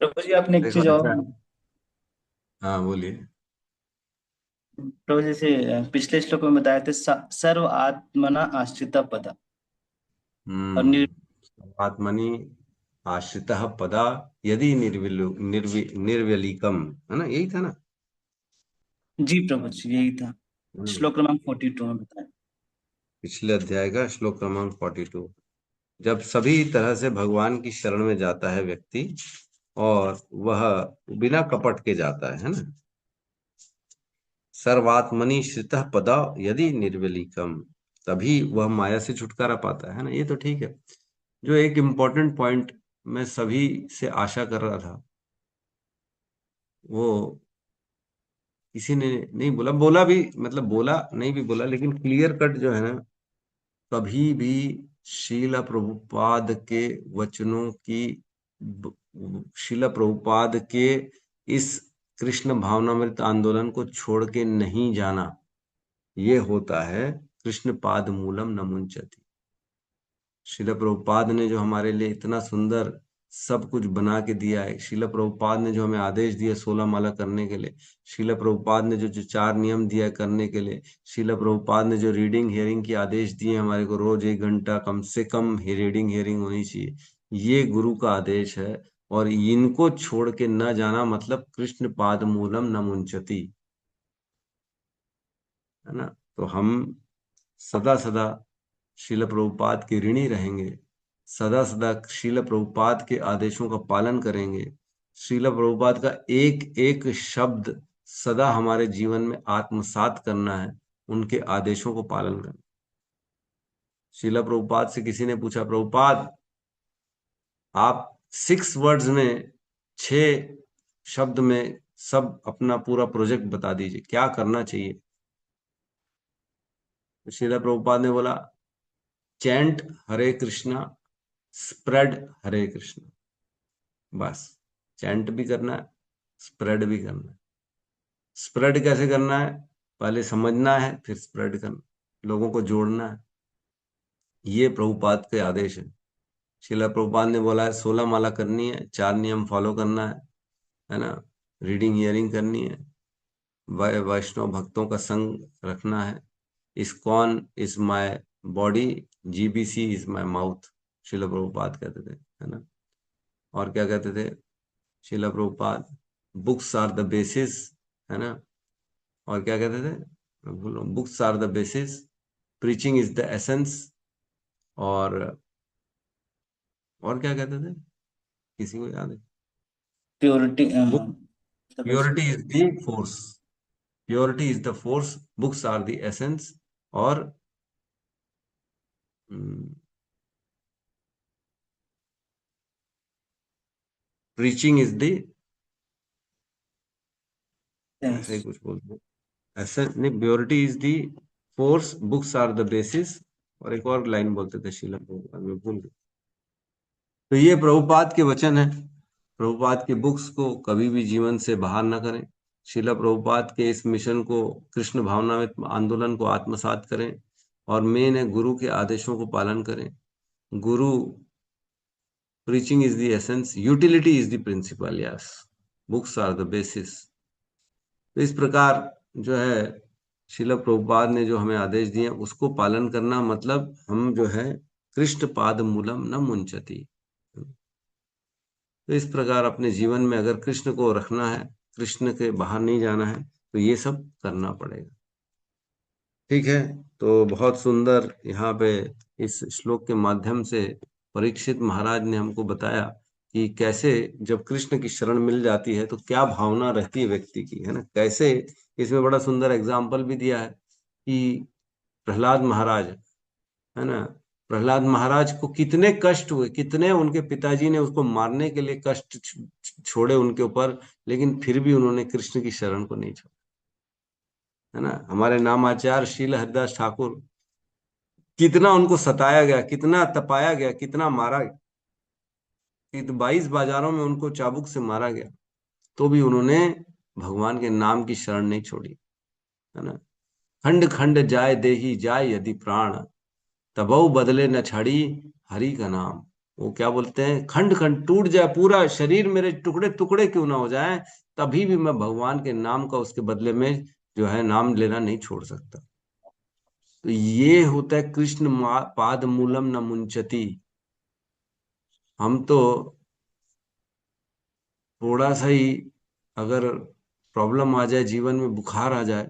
S10: प्रभु जी आपने एक
S1: देखो
S10: चीज और,
S1: ऐसा, हाँ बोलिए।
S10: प्रभु जी से पिछले श्लोक में बताए थे सर्व आत्मना आश्रित पद और
S1: आत्मनि आश्रितः पदा यदि निर्व्यलीकम, है ना, यही था ना?
S10: जी प्रभु जी, यही था श्लोक क्रमांक 42 में बताया।
S1: पिछले अध्याय का श्लोक क्रमांक 42। जब सभी तरह से भगवान की शरण में जाता है व्यक्ति, और वह बिना कपट के जाता है ना, सर्वात्मनि श्रितः पदा यदि निर्वलीकम, तभी वह माया से छुटकारा पाता है ना। ये तो ठीक है। जो एक इम्पोर्टेंट पॉइंट मैं सभी से आशा कर रहा था, वो किसी ने नहीं बोला, बोला भी मतलब बोला नहीं भी बोला, लेकिन क्लियर कट जो है ना, कभी भी शीला प्रभुपाद के वचनों की, शीला प्रभुपाद के इस कृष्ण भावनामृत आंदोलन को छोड़ के नहीं जाना। ये होता है कृष्ण पाद मूलम न मुंचति। शीला प्रभुपाद ने जो हमारे लिए इतना सुंदर सब कुछ बना के दिया है, शीला प्रभुपाद ने जो हमें आदेश दिया 16 माला करने के लिए, शीला प्रभुपाद ने जो 4 नियम दिया करने के लिए, शीला प्रभुपाद ने जो रीडिंग हियरिंग की आदेश दिए हमारे को, रोज 1 घंटा कम से कम रीडिंग हियरिंग होनी चाहिए, ये गुरु का आदेश है। और इनको छोड़ के न जाना मतलब कृष्ण पाद मूलम न मुंचति, है ना। तो हम सदा सदा शील प्रभुपाद के ऋणी रहेंगे, सदा सदा शील प्रभुपाद के आदेशों का पालन करेंगे। शील प्रभुपाद का एक एक शब्द सदा हमारे जीवन में आत्मसात करना है, उनके आदेशों को पालन करना। शील प्रभुपाद से किसी ने पूछा, प्रभुपाद आप 6 वर्ड्स में, 6 शब्द में सब अपना पूरा प्रोजेक्ट बता दीजिए, क्या करना चाहिए? शील प्रभुपाद ने बोला, चैंट हरे कृष्णा, स्प्रेड हरे कृष्णा। बस, चैंट भी करना है, स्प्रेड भी करना है। स्प्रेड कैसे करना है? पहले समझना है, फिर स्प्रेड करना, लोगों को जोड़ना है। ये प्रभुपाद के आदेश है। शिला प्रभुपाद ने बोला है 16 माला करनी है, 4 नियम फॉलो करना है ना, रीडिंग हियरिंग करनी है, वैष्णव भक्तों का संग रखना है, ISKCON is my body, GBC is my mouth, शिला प्रभुपाद कहते थे, है ना। और क्या कहते थे Srila Prabhupada? Books are the basis, है ना। और क्या कहते थे? Books are the basis, preaching is the essence, और क्या कहते थे? किसी को याद है?
S10: Purity,
S1: purity is the force, purity is the force, books are the essence, और प्रीचिंग इज द, ऐसे कुछ बोलते हैं, ऐसे नहीं, purity is the force, books are the basis, और एक और लाइन बोलते थे शीला प्रभुपाद, मैं भूल गया। तो ये प्रभुपाद के वचन है। प्रभुपाद के बुक्स को कभी भी जीवन से बाहर ना करें। शीला प्रभुपाद के इस मिशन को, कृष्ण भावना में आंदोलन को आत्मसात करें, और मेन है गुरु के आदेशों को पालन करें। गुरु, preaching is the essence, utility is the principle, yes, books are the basis. तो इस प्रकार जो है शिला प्रभुपाद ने जो हमें आदेश दिए उसको पालन करना, मतलब हम जो है कृष्ण पाद मूलम न मुंचती। तो इस प्रकार अपने जीवन में अगर कृष्ण को रखना है, कृष्ण के बाहर नहीं जाना है, तो ये सब करना पड़ेगा। ठीक है, तो बहुत सुंदर यहाँ पे इस श्लोक के माध्यम से परीक्षित महाराज ने हमको बताया कि कैसे जब कृष्ण की शरण मिल जाती है तो क्या भावना रहती है व्यक्ति की, है ना। कैसे इसमें बड़ा सुंदर एग्जाम्पल भी दिया है कि प्रहलाद महाराज, है ना, प्रहलाद महाराज को कितने कष्ट हुए, कितने उनके पिताजी ने उसको मारने के लिए कष्ट छोड़े उनके ऊपर, लेकिन फिर भी उन्होंने कृष्ण की शरण को नहीं छोड़ा, है ना। हमारे नामाचार्य शील हरिदास ठाकुर, कितना उनको सताया गया, कितना तपाया गया, कितना मारा गया, 22 बाजारों में उनको चाबुक से मारा गया, तो भी उन्होंने भगवान के नाम की शरण नहीं छोड़ी, है ना। खंड खंड जाय देही जाय यदि प्राण, तबौ बदले न छड़ी हरि का नाम। वो क्या बोलते हैं, खंड खंड टूट जाए, पूरा शरीर मेरे टुकड़े टुकड़े क्यों ना हो जाए, तभी भी मैं भगवान के नाम का उसके बदले में जो है नाम लेना नहीं छोड़ सकता। तो ये होता है कृष्ण पाद मूलम न मुंचती। हम तो थोड़ा सा ही अगर प्रॉब्लम आ जाए, जीवन में बुखार आ जाए,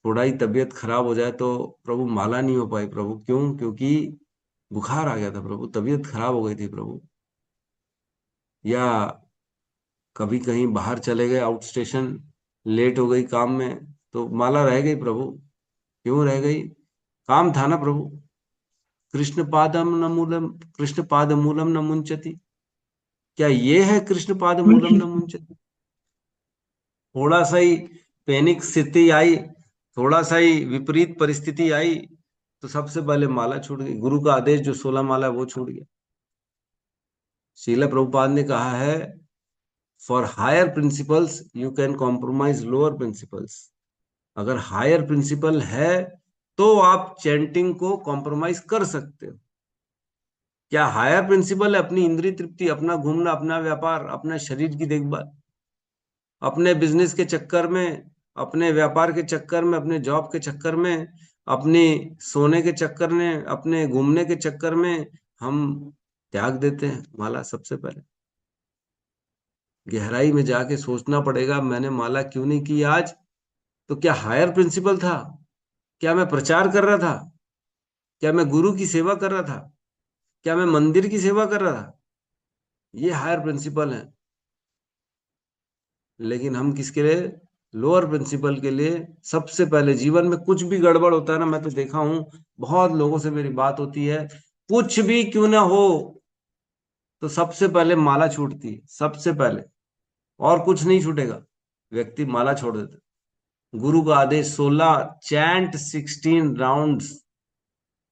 S1: थोड़ा ही तबीयत खराब हो जाए, तो प्रभु माला नहीं हो पाई। प्रभु क्यों? क्योंकि बुखार आ गया था प्रभु, तबीयत खराब हो गई थी प्रभु। या कभी कहीं बाहर चले गए, आउट स्टेशन, लेट हो गई काम में, तो माला रह गई प्रभु। क्यों रह गई? काम था ना प्रभु। कृष्ण पादम न मूलम, कृष्ण पाद मूलम न मुंचती। क्या ये है कृष्ण पाद मूलम न मुंचती? थोड़ा सा ही पैनिक स्थिति आई, थोड़ा सा ही विपरीत परिस्थिति आई, तो सबसे पहले माला छूट गई। गुरु का आदेश जो 16 माला वो छूट गया। श्रील प्रभुपाद ने कहा है, for higher principles you can compromise lower principles. अगर हायर प्रिंसिपल है तो आप चैंटिंग को कॉम्प्रोमाइज कर सकते हो। क्या हायर प्रिंसिपल है अपनी इंद्रिय तृप्ति, अपना घूमना, अपना व्यापार, अपने शरीर की देखभाल, अपने बिजनेस के चक्कर में, अपने व्यापार के चक्कर में, अपने जॉब के चक्कर में, अपने सोने के चक्कर में, अपने घूमने के चक्कर में हम त्याग देते हैं माला। सबसे पहले गहराई में जाके सोचना पड़ेगा, मैंने माला क्यों नहीं की आज? तो क्या हायर प्रिंसिपल था? क्या मैं प्रचार कर रहा था? क्या मैं गुरु की सेवा कर रहा था? क्या मैं मंदिर की सेवा कर रहा था? ये हायर प्रिंसिपल है। लेकिन हम किसके लिए? लोअर प्रिंसिपल के लिए। सबसे पहले जीवन में कुछ भी गड़बड़ होता है ना, मैं तो देखा हूं, बहुत लोगों से मेरी बात होती है, कुछ भी क्यों ना हो तो सबसे पहले माला छूटती है, सबसे पहले, और कुछ नहीं छूटेगा। व्यक्ति माला छोड़ देता। गुरु का आदेश 16 चैंट 16 राउंड्स।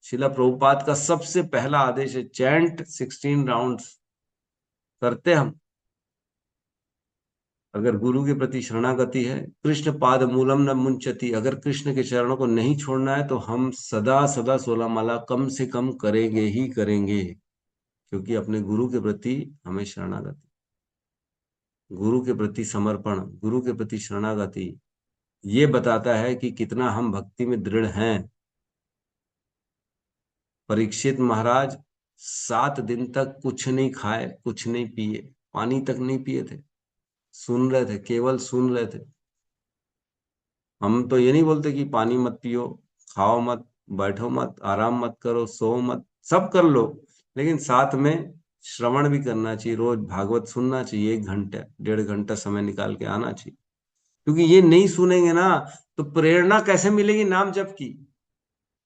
S1: शिला प्रभुपाद का सबसे पहला आदेश है चैंट 16 राउंड्स। करते हम? अगर गुरु के प्रति शरणागति है, कृष्ण पाद मूलम न मुंचती, अगर कृष्ण के चरणों को नहीं छोड़ना है, तो हम सदा सदा 16 माला कम से कम करेंगे ही करेंगे। क्योंकि अपने गुरु के प्रति हमें शरणागति, गुरु के प्रति समर्पण, गुरु के प्रति शरणागति, ये बताता है कि कितना हम भक्ति में दृढ़ हैं। परीक्षित महाराज 7 दिन तक कुछ नहीं खाए, कुछ नहीं पिए, पानी तक नहीं पिए थे, सुन रहे थे, केवल सुन रहे थे। हम तो ये नहीं बोलते कि पानी मत पियो, खाओ मत, बैठो मत, आराम मत करो, सो मत, सब कर लो, लेकिन साथ में श्रवण भी करना चाहिए। रोज भागवत सुनना चाहिए, 1 घंटा 1.5 घंटा समय निकाल के आना चाहिए। क्योंकि ये नहीं सुनेंगे ना तो प्रेरणा कैसे मिलेगी नाम जप की?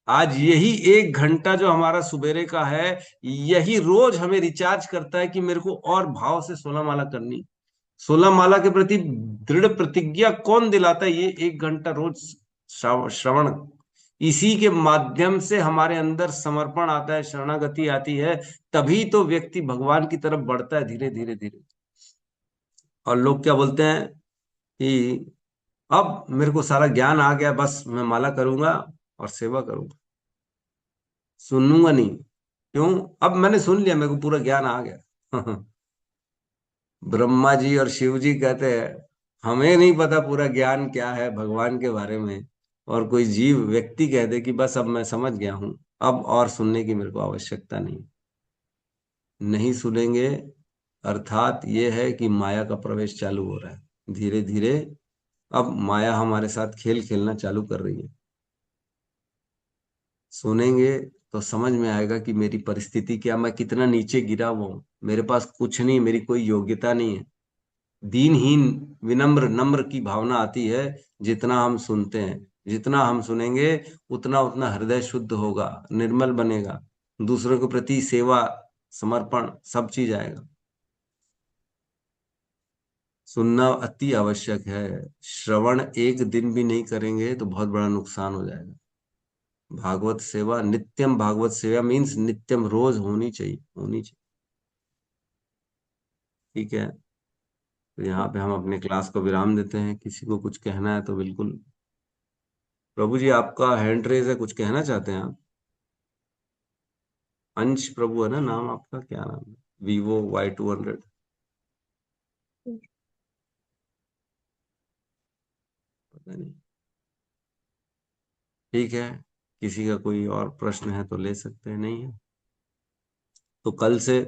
S1: आज यही 1 घंटा जो हमारा सुबेरे का है, यही रोज हमें रिचार्ज करता है कि मेरे को और भाव से 16 माला करनी। 16 माला के प्रति दृढ़ प्रतिज्ञा कौन दिलाता है? ये 1 घंटा रोज श्रवण। इसी के माध्यम से हमारे अंदर समर्पण आता है, शरणागति आती है, तभी तो व्यक्ति भगवान की तरफ बढ़ता है धीरे धीरे धीरे। और लोग क्या बोलते हैं कि अब मेरे को सारा ज्ञान आ गया, बस मैं माला करूंगा और सेवा करूंगा, सुनूंगा नहीं। क्यों? अब मैंने सुन लिया, मेरे को पूरा ज्ञान आ गया। ब्रह्मा जी और शिव जी कहते हैं, हमें नहीं पता पूरा ज्ञान क्या है भगवान के बारे में, और कोई जीव व्यक्ति कह दे कि बस अब मैं समझ गया हूं, अब और सुनने की मेरे को आवश्यकता नहीं, नहीं सुनेंगे, अर्थात ये है कि माया का प्रवेश चालू हो रहा है धीरे धीरे। अब माया हमारे साथ खेल खेलना चालू कर रही है। सुनेंगे तो समझ में आएगा कि मेरी परिस्थिति क्या, मैं कितना नीचे गिरा हुआ हूं, मेरे पास कुछ नहीं, मेरी कोई योग्यता नहीं है। दीनहीन विनम्र नम्र की भावना आती है जितना हम सुनते हैं। जितना हम सुनेंगे उतना उतना हृदय शुद्ध होगा, निर्मल बनेगा, दूसरों के प्रति सेवा समर्पण सब चीज आएगा। सुनना अति आवश्यक है। श्रवण एक दिन भी नहीं करेंगे तो बहुत बड़ा नुकसान हो जाएगा। भागवत सेवा नित्यम, भागवत सेवा मीन्स नित्यम, रोज होनी चाहिए, होनी चाहिए। ठीक है, तो यहाँ पे हम अपने क्लास को विराम देते हैं। किसी को कुछ कहना है तो बिल्कुल। प्रभु जी आपका हैंड रेज है, कुछ कहना चाहते हैं आप? अंश प्रभु है ना नाम आपका, क्या नाम है? Vivo Y200। पता नहीं। ठीक है, किसी का कोई और प्रश्न है तो ले सकते हैं, नहीं है तो कल से।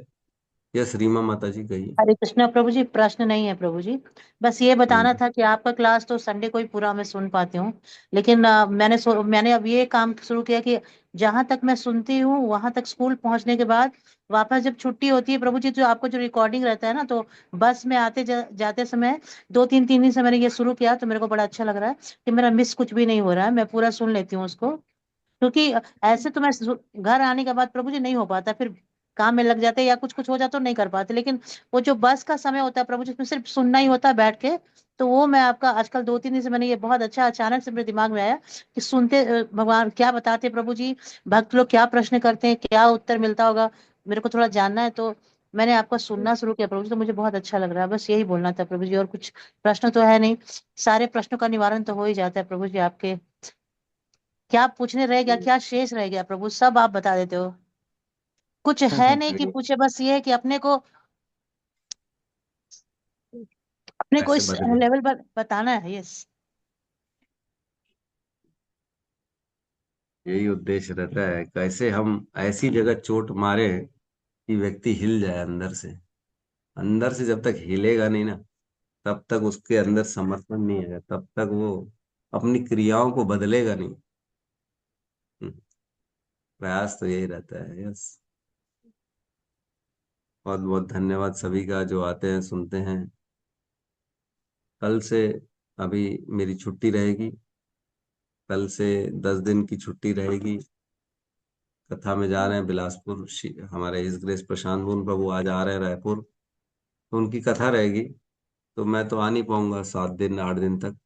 S1: यस रीमा माता जी कहिए।
S11: हरे कृष्णा प्रभु जी, प्रश्न नहीं है प्रभु जी, बस ये बताना
S1: हम्म।
S11: था कि आपका क्लास तो संडे को ही पूरा मैं सुन पाती हूँ, लेकिन मैंने अब ये काम शुरू किया कि जहां तक मैं सुनती हूँ वहां तक स्कूल पहुंचने के बाद वापस जब छुट्टी होती है प्रभु जी, जो आपको जो रिकॉर्डिंग रहता है ना, तो बस में आते जाते समय 2 3 दिन से मैंने ये शुरू किया, तो मेरे को बड़ा अच्छा लग रहा है कि मेरा मिस कुछ भी नहीं हो रहा है, मैं पूरा सुन लेती हूँ उसको। क्योंकि ऐसे तो मैं घर आने के बाद प्रभु जी नहीं हो पाता, फिर काम में लग जाते या कुछ कुछ हो जाता तो नहीं कर पाते, लेकिन वो जो बस का समय होता है प्रभु जी, उसमें सिर्फ सुनना ही होता है बैठ के। तो वो मैं आपका आजकल 2 3 दिन से मैंने ये बहुत अच्छा अचानक से मेरे दिमाग में आया कि सुनते भगवान क्या बताते हैं प्रभु जी, भक्त लोग क्या प्रश्न करते हैं, क्या उत्तर मिलता होगा, मेरे को थोड़ा जानना है। तो मैंने आपका सुनना शुरू किया प्रभु जी, तो मुझे बहुत अच्छा लग रहा है। बस यही बोलना था प्रभु जी, और कुछ प्रश्न तो है नहीं, सारे प्रश्नों का निवारण तो हो ही जाता है प्रभु जी आपके। क्या पूछने रह गया, क्या शेष रह गया प्रभु, सब आप बता देते हो। कुछ है नहीं कि पूछे, बस ये है कि अपने को
S1: ऐसे
S11: इस
S1: बदले,
S11: लेवल पर बताना है। यस।
S1: यही उद्देश्य रहता है, कैसे हम ऐसी जगह चोट मारे कि व्यक्ति हिल जाए अंदर से। अंदर से जब तक हिलेगा नहीं ना, तब तक उसके अंदर समर्पण नहीं आएगा, तब तक वो अपनी क्रियाओं को बदलेगा नहीं। हम्म, प्रयास तो यही रहता है। यस, बहुत बहुत धन्यवाद सभी का जो आते हैं सुनते हैं। कल से अभी मेरी छुट्टी रहेगी, कल से 10 दिन की छुट्टी रहेगी। कथा में जा रहे हैं बिलासपुर, हमारे इस ग्रेस प्रशांत पूर्ण प्रभु आज आ रहे हैं रायपुर, तो उनकी कथा रहेगी। तो मैं तो आ नहीं पाऊंगा 7 दिन 8 दिन तक।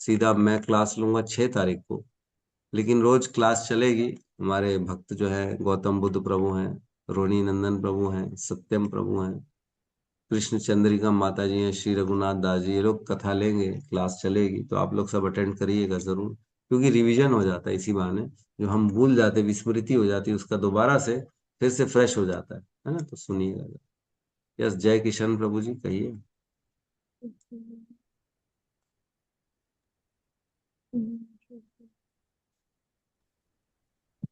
S1: सीधा मैं क्लास लूंगा 6 तारीख को, लेकिन रोज क्लास चलेगी। हमारे भक्त जो है गौतम बुद्ध प्रभु हैं, रोनी नंदन प्रभु हैं, सत्यम प्रभु हैं, कृष्ण चंद्रिका माता जी हैं, श्री रघुनाथ दास जी, ये लोग कथा लेंगे, क्लास चलेगी, तो आप लोग सब अटेंड करिएगा जरूर। क्योंकि रिवीजन हो जाता है इसी बहाने, जो हम भूल जाते, विस्मृति हो जाती है, उसका दोबारा से फिर से फ्रेश हो जाता है ना। तो सुनिएगा। यस, जय किशन प्रभु जी कहिए।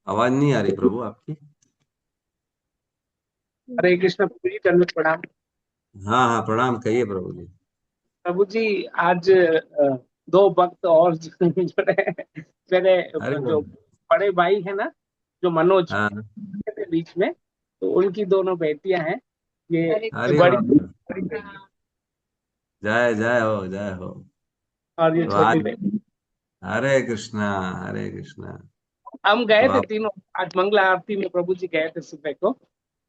S1: आवाज नहीं आ रही प्रभु आपकी।
S15: हरे कृष्ण प्रभु जी, दंडवत प्रणाम।
S1: हाँ हाँ प्रणाम, कहिए प्रभु जी।
S15: प्रभु जी आज दो भक्त और जुड़े हैं। मेरे
S1: अरे
S15: जो बड़े भाई है ना, जो मनोज
S1: हाँ,
S15: के बीच में, तो उनकी दोनों बेटियां हैं। ये
S1: अरे
S15: बड़ी
S1: वाह,
S15: बड़ी बेटी
S1: जय जय हो, जय हो।
S15: और ये
S1: तो
S15: छोटी
S1: आज
S15: बेटी।
S1: हरे कृष्णा, हरे कृष्णा।
S15: हम
S1: तो
S15: गए थे
S1: आप,
S15: तीनों, आज मंगला आरती में प्रभु जी गए थे सुबह को।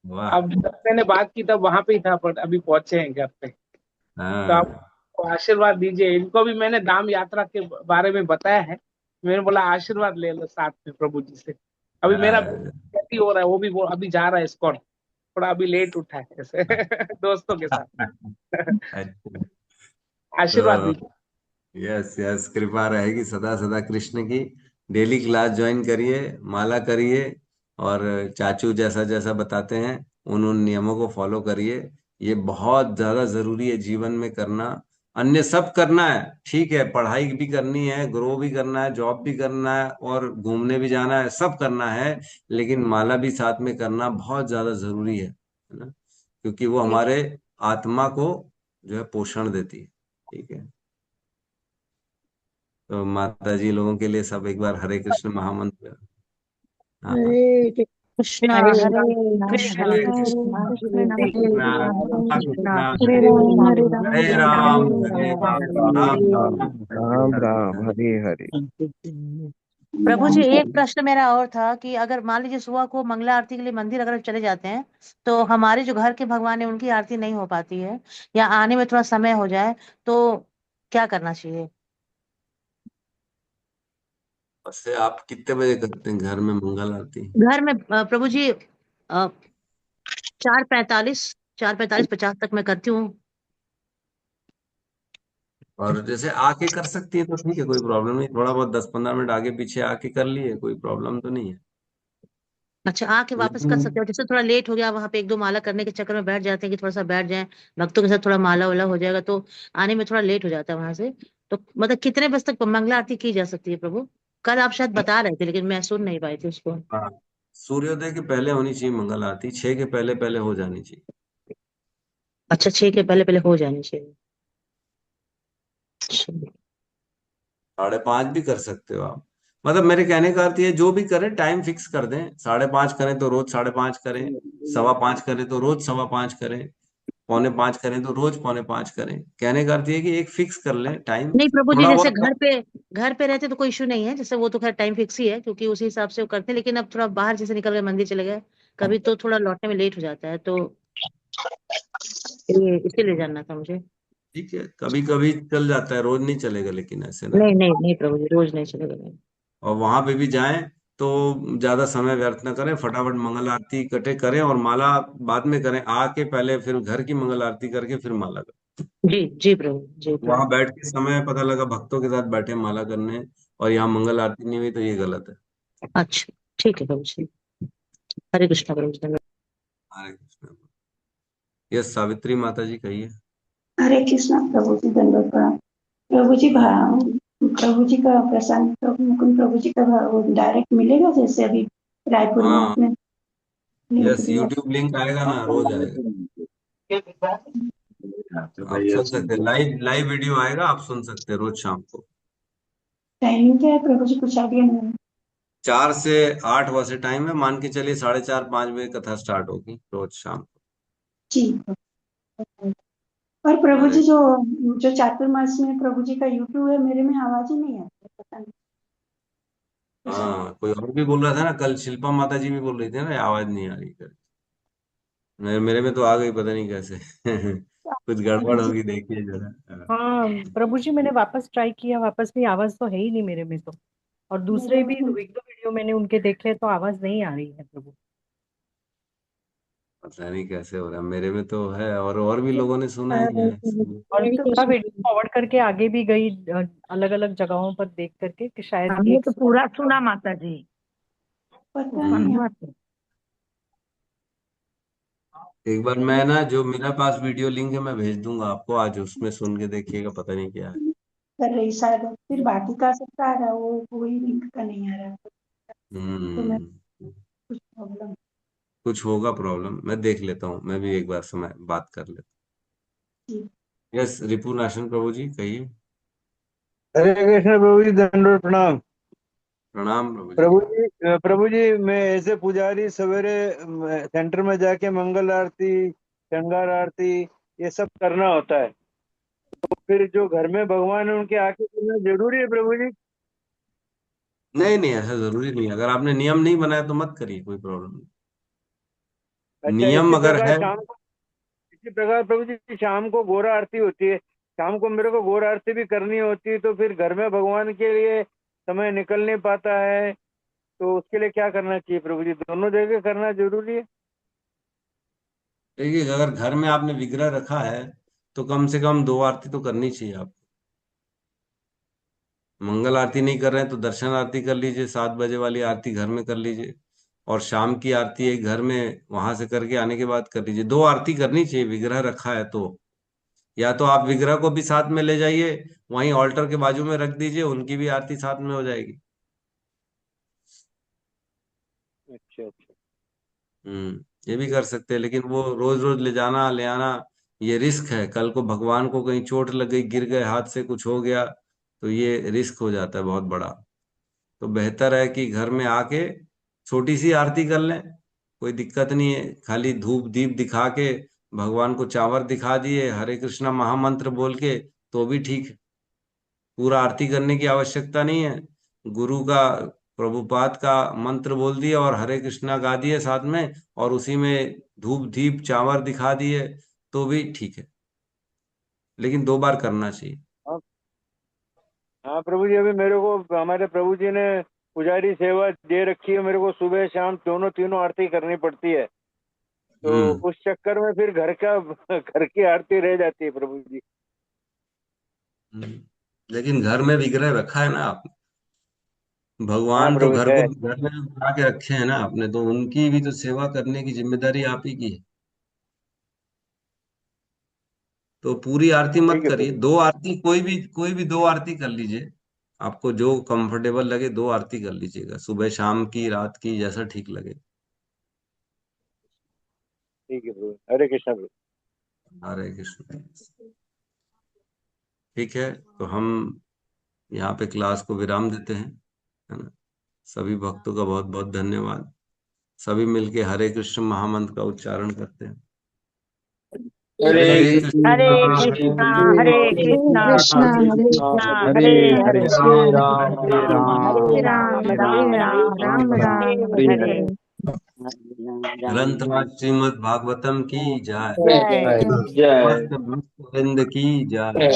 S1: वाह,
S15: अब जब मैंने बात की तब वहां पे ही था, पर अभी पहुंचे हैं घर पे। तो आप
S1: हाँ
S15: आशीर्वाद दीजिए। इनको भी मैंने धाम यात्रा के बारे में बताया है, मैंने बोला आशीर्वाद ले लो साथ में प्रभु जी से। अभी मेरा
S1: हाँ,
S15: बेटी हो रहा है, वो अभी जा रहा है इस्कॉन, थोड़ा अभी लेट उठा है ऐसे दोस्तों के साथ।
S1: अच्छा।
S15: आशीर्वाद
S1: तो
S15: दीजिए।
S1: यस यस, कृपा रहेगी सदा सदा कृष्ण की। डेली क्लास ज्वाइन करिए, माला करिए, और चाचू जैसा जैसा बताते हैं उन उन नियमों को फॉलो करिए। ये बहुत ज्यादा जरूरी है जीवन में करना। अन्य सब करना है, ठीक है, पढ़ाई भी करनी है, ग्रो भी करना है, जॉब भी करना है और घूमने भी जाना है, सब करना है, लेकिन माला भी साथ में करना बहुत ज्यादा जरूरी है ना, क्योंकि वो हमारे आत्मा को जो है पोषण देती है। ठीक है, तो माता जी लोगों के लिए सब एक बार हरे कृष्ण महामंत्र। हाँ,
S11: हरे कृष्णा
S7: हरे
S11: हरे
S7: कृष्ण
S11: कृष्णा
S7: हरे
S11: कृष्णा
S7: कृष्ण
S11: कृष्ण
S1: कृष्णा
S11: हरे
S1: कृष्णा
S7: हरे
S1: हरे
S7: राम
S1: हरे
S7: हरे
S1: राम हरे
S7: राम
S1: राम राम
S7: हरे
S1: राम
S7: राम
S1: हरे
S16: राम
S1: हरे।
S16: राम हरे हरे।
S11: प्रभु जी, एक प्रश्न मेरा और था कि अगर मान लीजिए सुबह को मंगला आरती के लिए मंदिर अगर चले जाते हैं, तो हमारे जो घर के भगवान है उनकी आरती नहीं हो पाती है या आने में थोड़ा समय हो जाए, तो क्या करना चाहिए?
S1: वैसे आप कितने बजे करते हैं घर में मंगल आरती?
S11: घर में प्रभु जी 4:45, 4:45-50 तक मैं करती हूँ।
S1: और जैसे आके कर सकती है तो ठीक है, कोई प्रॉब्लम नहीं, थोड़ा बहुत 10-15 मिनट आगे पीछे आके कर लिए, कोई प्रॉब्लम तो नहीं है।
S11: अच्छा, आके वापस कर सकते
S1: लेकिन
S11: हो? जैसे थोड़ा लेट हो गया, वहां पे एक दो माला करने के चक्कर में बैठ जाते हैं कि थोड़ा सा बैठ जाएं, भक्तों के साथ थोड़ा माला वाला हो जाएगा, तो आने में थोड़ा लेट हो जाता है वहां से, तो मतलब कितने बजे तक मंगला आरती की जा सकती है प्रभु? कल आप शायद बता रहे थे लेकिन मैं सुन नहीं पाई थी उसको।
S1: हाँ, सूर्योदय के पहले होनी चाहिए मंगल आरती, 6 के पहले पहले हो जानी चाहिए।
S11: अच्छा, 6 के पहले पहले हो जानी चाहिए। अच्छा।
S1: 5:30 भी कर सकते हो आप, मतलब मेरे कहने का अर्थ ये, जो भी करें टाइम फिक्स कर दें, 5:30 करें तो रोज 5:30 करें, 5:15 करें तो रोज 5:15 करें, 4:45 करें तो रोज 4:45 करें। कहने का अर्थ ये है कि एक फिक्स कर लें टाइम।
S11: नहीं प्रभु जी,
S1: थोड़ा
S11: जैसे
S1: बहुत
S11: घर पे रहते तो कोई इशू नहीं है, जैसे वो तो खैर टाइम फिक्स ही है क्योंकि उसी हिसाब से वो करते हैं, लेकिन अब थोड़ा बाहर जैसे निकल गए, मंदिर चले गए कभी, तो थोड़ा लौटने में लेट हो जाता है, तो ये इसीलिए जानना था मुझे।
S1: ठीक है, कभी कभी चल जाता है, रोज नहीं चलेगा लेकिन ऐसे ना।
S11: नहीं नहीं नहीं प्रभु जी, रोज नहीं चलेगा नहीं।
S1: और वहां पे भी जाएं तो ज्यादा समय व्यर्थ न करें, फटाफट मंगल आरती इकट्ठे करें और माला बाद में करें, आके पहले फिर घर की मंगल आरती करके फिर माला करें।
S11: जी जी प्रभु, जी
S1: वहां
S11: प्रभु।
S1: बैठ के समय पता लगा भक्तों के साथ बैठे माला करने और यहाँ मंगल आरती नहीं हुई, तो ये गलत है।
S11: अच्छा, ठीक है प्रभु जी। हरे कृष्णा प्रभु जी, धन्यवाद।
S1: हरे कृष्ण। यस, सावित्री माता जी कहिए।
S17: हरे कृष्णा प्रभु जी, दंडवत प्रणाम। प्रभु जी प्रभु जी का प्रसन्न प्रभु मुकुंद प्रभु जी का वो डायरेक्ट मिलेगा जैसे अभी रायपुर में
S1: हाँ,
S17: आपने लिंक
S1: यस,
S17: दिया।
S1: यूट्यूब लिंक आएगा ना, रोज आएगा। आप सुन सकते हैं, लाइव लाइव वीडियो आएगा, आप सुन सकते हैं रोज शाम को।
S17: टाइमिंग क्या है प्रभु जी, कुछ आइडिया नहीं है।
S1: 4 से 8 वैसे टाइम है, मान के चलिए 4:30-5 बजे कथा स्टार्ट होगी रोज शाम को।
S17: जी। और प्रभु
S1: अरे
S17: जी जो जो चातुर्मास में प्रभु जी का यूट्यूब है, मेरे में आवाज ही नहीं आती, पता नहीं कैसा।
S1: हाँ, कोई और भी बोल रहा था ना कल, शिल्पा माता जी भी बोल रही थी ना, आवाज नहीं आ रही कर। मेरे में तो आ गई, पता नहीं कैसे। कुछ गड़बड़ होगी, देखिए जरा। हाँ।
S4: हाँ प्रभु जी, मैंने वापस ट्राई किया, वापस भी आवाज तो है ही नहीं मेरे में तो, और दूसरे भी एक दो वीडियो मैंने उनके देखे तो आवाज नहीं आ रही है प्रभु।
S1: पता नहीं कैसे हो रहा है, मेरे में तो है, और भी लोगों ने सुना ही है।
S4: और मैं पूरा वीडियो फॉरवर्ड करके आगे भी गई, अलग अलग जगहों पर देख करके कि शायद
S7: हमने
S4: एक
S7: तो पूरा सुना माता जी।
S17: पता नहीं।
S1: हम्म। एक बार मैं ना, जो मेरा पास वीडियो लिंक है मैं भेज दूंगा आपको, आज उसमें सुन के देखिएगा, पता नहीं क्या है।
S17: कर रही शायद, फिर बाकी का सबका आ रहा, वो वही लिंक का नहीं आ रहा, तो मैं
S1: हम्म।
S17: कुछ प्रॉब्लम।
S1: कुछ होगा प्रॉब्लम, मैं देख लेता हूँ, मैं भी एक बार समय बात कर लेता हूँ। यस, रिपु नाशन प्रभु जी कहिए।
S16: हरे कृष्ण प्रभु जी, दंडवत प्रणाम।
S1: प्रणाम प्रभु जी।
S16: प्रभु जी मैं ऐसे पुजारी सवेरे सेंटर में जाके मंगल आरती, श्रृंगार आरती ये सब करना होता है, तो फिर जो घर में भगवान है उनके आके करना जरूरी है प्रभु जी?
S1: नहीं नहीं, ऐसा जरूरी नहीं है, अगर आपने नियम नहीं बनाया तो मत करिए, कोई प्रॉब्लम नहीं।
S16: अच्छा,
S1: नियम अगर है।
S16: इसी प्रकार प्रभु जी शाम को घोर आरती होती है, शाम को मेरे को घोर आरती भी करनी होती है, तो फिर घर में भगवान के लिए समय निकल नहीं पाता है, तो उसके लिए क्या करना चाहिए प्रभु जी? दोनों जगह करना जरूरी है?
S1: देखिए, अगर घर में आपने विग्रह रखा है तो कम से कम 2 आरती तो करनी चाहिए आप। मंगल आरती नहीं कर रहे हैं तो दर्शन आरती कर लीजिए, 7 बजे वाली आरती घर में कर लीजिए, और शाम की आरती एक घर में वहां से करके आने के बाद कर लीजिए, 2 आरती करनी चाहिए, विग्रह रखा है तो। या तो आप विग्रह को भी साथ में ले जाइए, वहीं ऑल्टर के बाजू में रख दीजिए, उनकी भी आरती साथ में हो जाएगी।
S16: अच्छा अच्छा।
S1: ये भी कर सकते हैं, लेकिन वो रोज रोज ले जाना ले आना ये रिस्क है। कल को भगवान को कहीं चोट लग गई, गिर गए, हाथ से कुछ हो गया, तो ये रिस्क हो जाता है बहुत बड़ा। तो बेहतर है कि घर में आके छोटी सी आरती कर लें, कोई दिक्कत नहीं है। खाली धूप दीप दिखा के भगवान को चावर दिखा दिए, हरे कृष्णा महामंत्र बोल के, तो भी ठीक है। पूरा आरती करने की आवश्यकता नहीं है। गुरु का, प्रभुपाद का मंत्र बोल दिया और हरे कृष्णा गा दिए साथ में, और उसी में धूप दीप चावर दिखा दिए, तो भी ठीक है। लेकिन 2 बार करना चाहिए।
S16: हाँ हाँ प्रभु जी, अभी मेरे को हमारे प्रभु जी ने पुजारी सेवा दे रखी है, मेरे को सुबह शाम दोनों तीनों आरती करनी पड़ती है। तो उस चक्कर में फिर घर की आरती रह जाती है प्रभु जी।
S1: लेकिन घर में विग्रह रखा है ना आपने,
S16: हाँ
S1: भगवान तो
S16: प्रभु
S1: घर
S16: है।
S1: को घर में बना के रखे हैं ना आपने, तो उनकी भी तो सेवा करने की जिम्मेदारी आप ही की है। तो पूरी आरती मत
S16: ठीक है
S1: करिए,
S16: प्रभु।
S1: 2 आरती, कोई भी 2 आरती कर लीजिए। आपको जो कंफर्टेबल लगे 2 आरती कर लीजिएगा, सुबह शाम की रात की, जैसा ठीक लगे।
S16: ठीक है प्रभु, हरे कृष्णा प्रभु।
S1: हरे कृष्ण। ठीक है, तो हम यहाँ पे क्लास को विराम देते हैं, है ना। सभी भक्तों का बहुत बहुत धन्यवाद। सभी मिलके हरे कृष्ण महामंत्र का उच्चारण करते हैं।
S16: हरे
S1: हरे
S16: कृष्णा
S7: हरे
S1: कृष्ण
S7: कृष्णा हरे कृष्णा कृष्णा हरे हरे
S12: हरे
S7: हरे
S12: राम
S7: राम राम राम हरे हरे
S1: ग्रंथ राज श्रीमद् भागवतम की जय।
S7: जय
S16: जय
S1: समस्त भक्त वृंद की जय।
S7: जय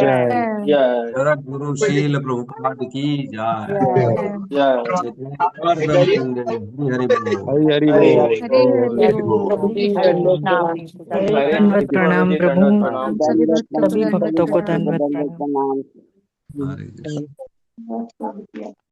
S16: जय
S1: जगत गुरु शील प्रभुपाद की जय।
S7: जय
S16: जय।
S1: चैतन्य वृंद हरि हरि बोल।
S12: हरि हरि
S16: हरे
S12: बोल।
S16: हरे
S7: हरे हरे
S12: हरि
S7: बोल
S12: बोल।
S7: हरे
S16: दंडोत
S7: कृष्णा
S16: प्रणाम।
S7: हरे
S16: हरे
S4: दंडवत
S16: प्रभु
S4: प्रणाम
S16: जी,
S4: प्रभु,
S16: दंडोत प्रणाम।
S7: सभी भक्तों को
S4: सभी
S7: दंडवत
S4: भक्तों को
S7: प्रणाम।
S4: दंडवत प्रणाम।
S1: हरे कृष्ण।
S17: बहुत प्रभु जी।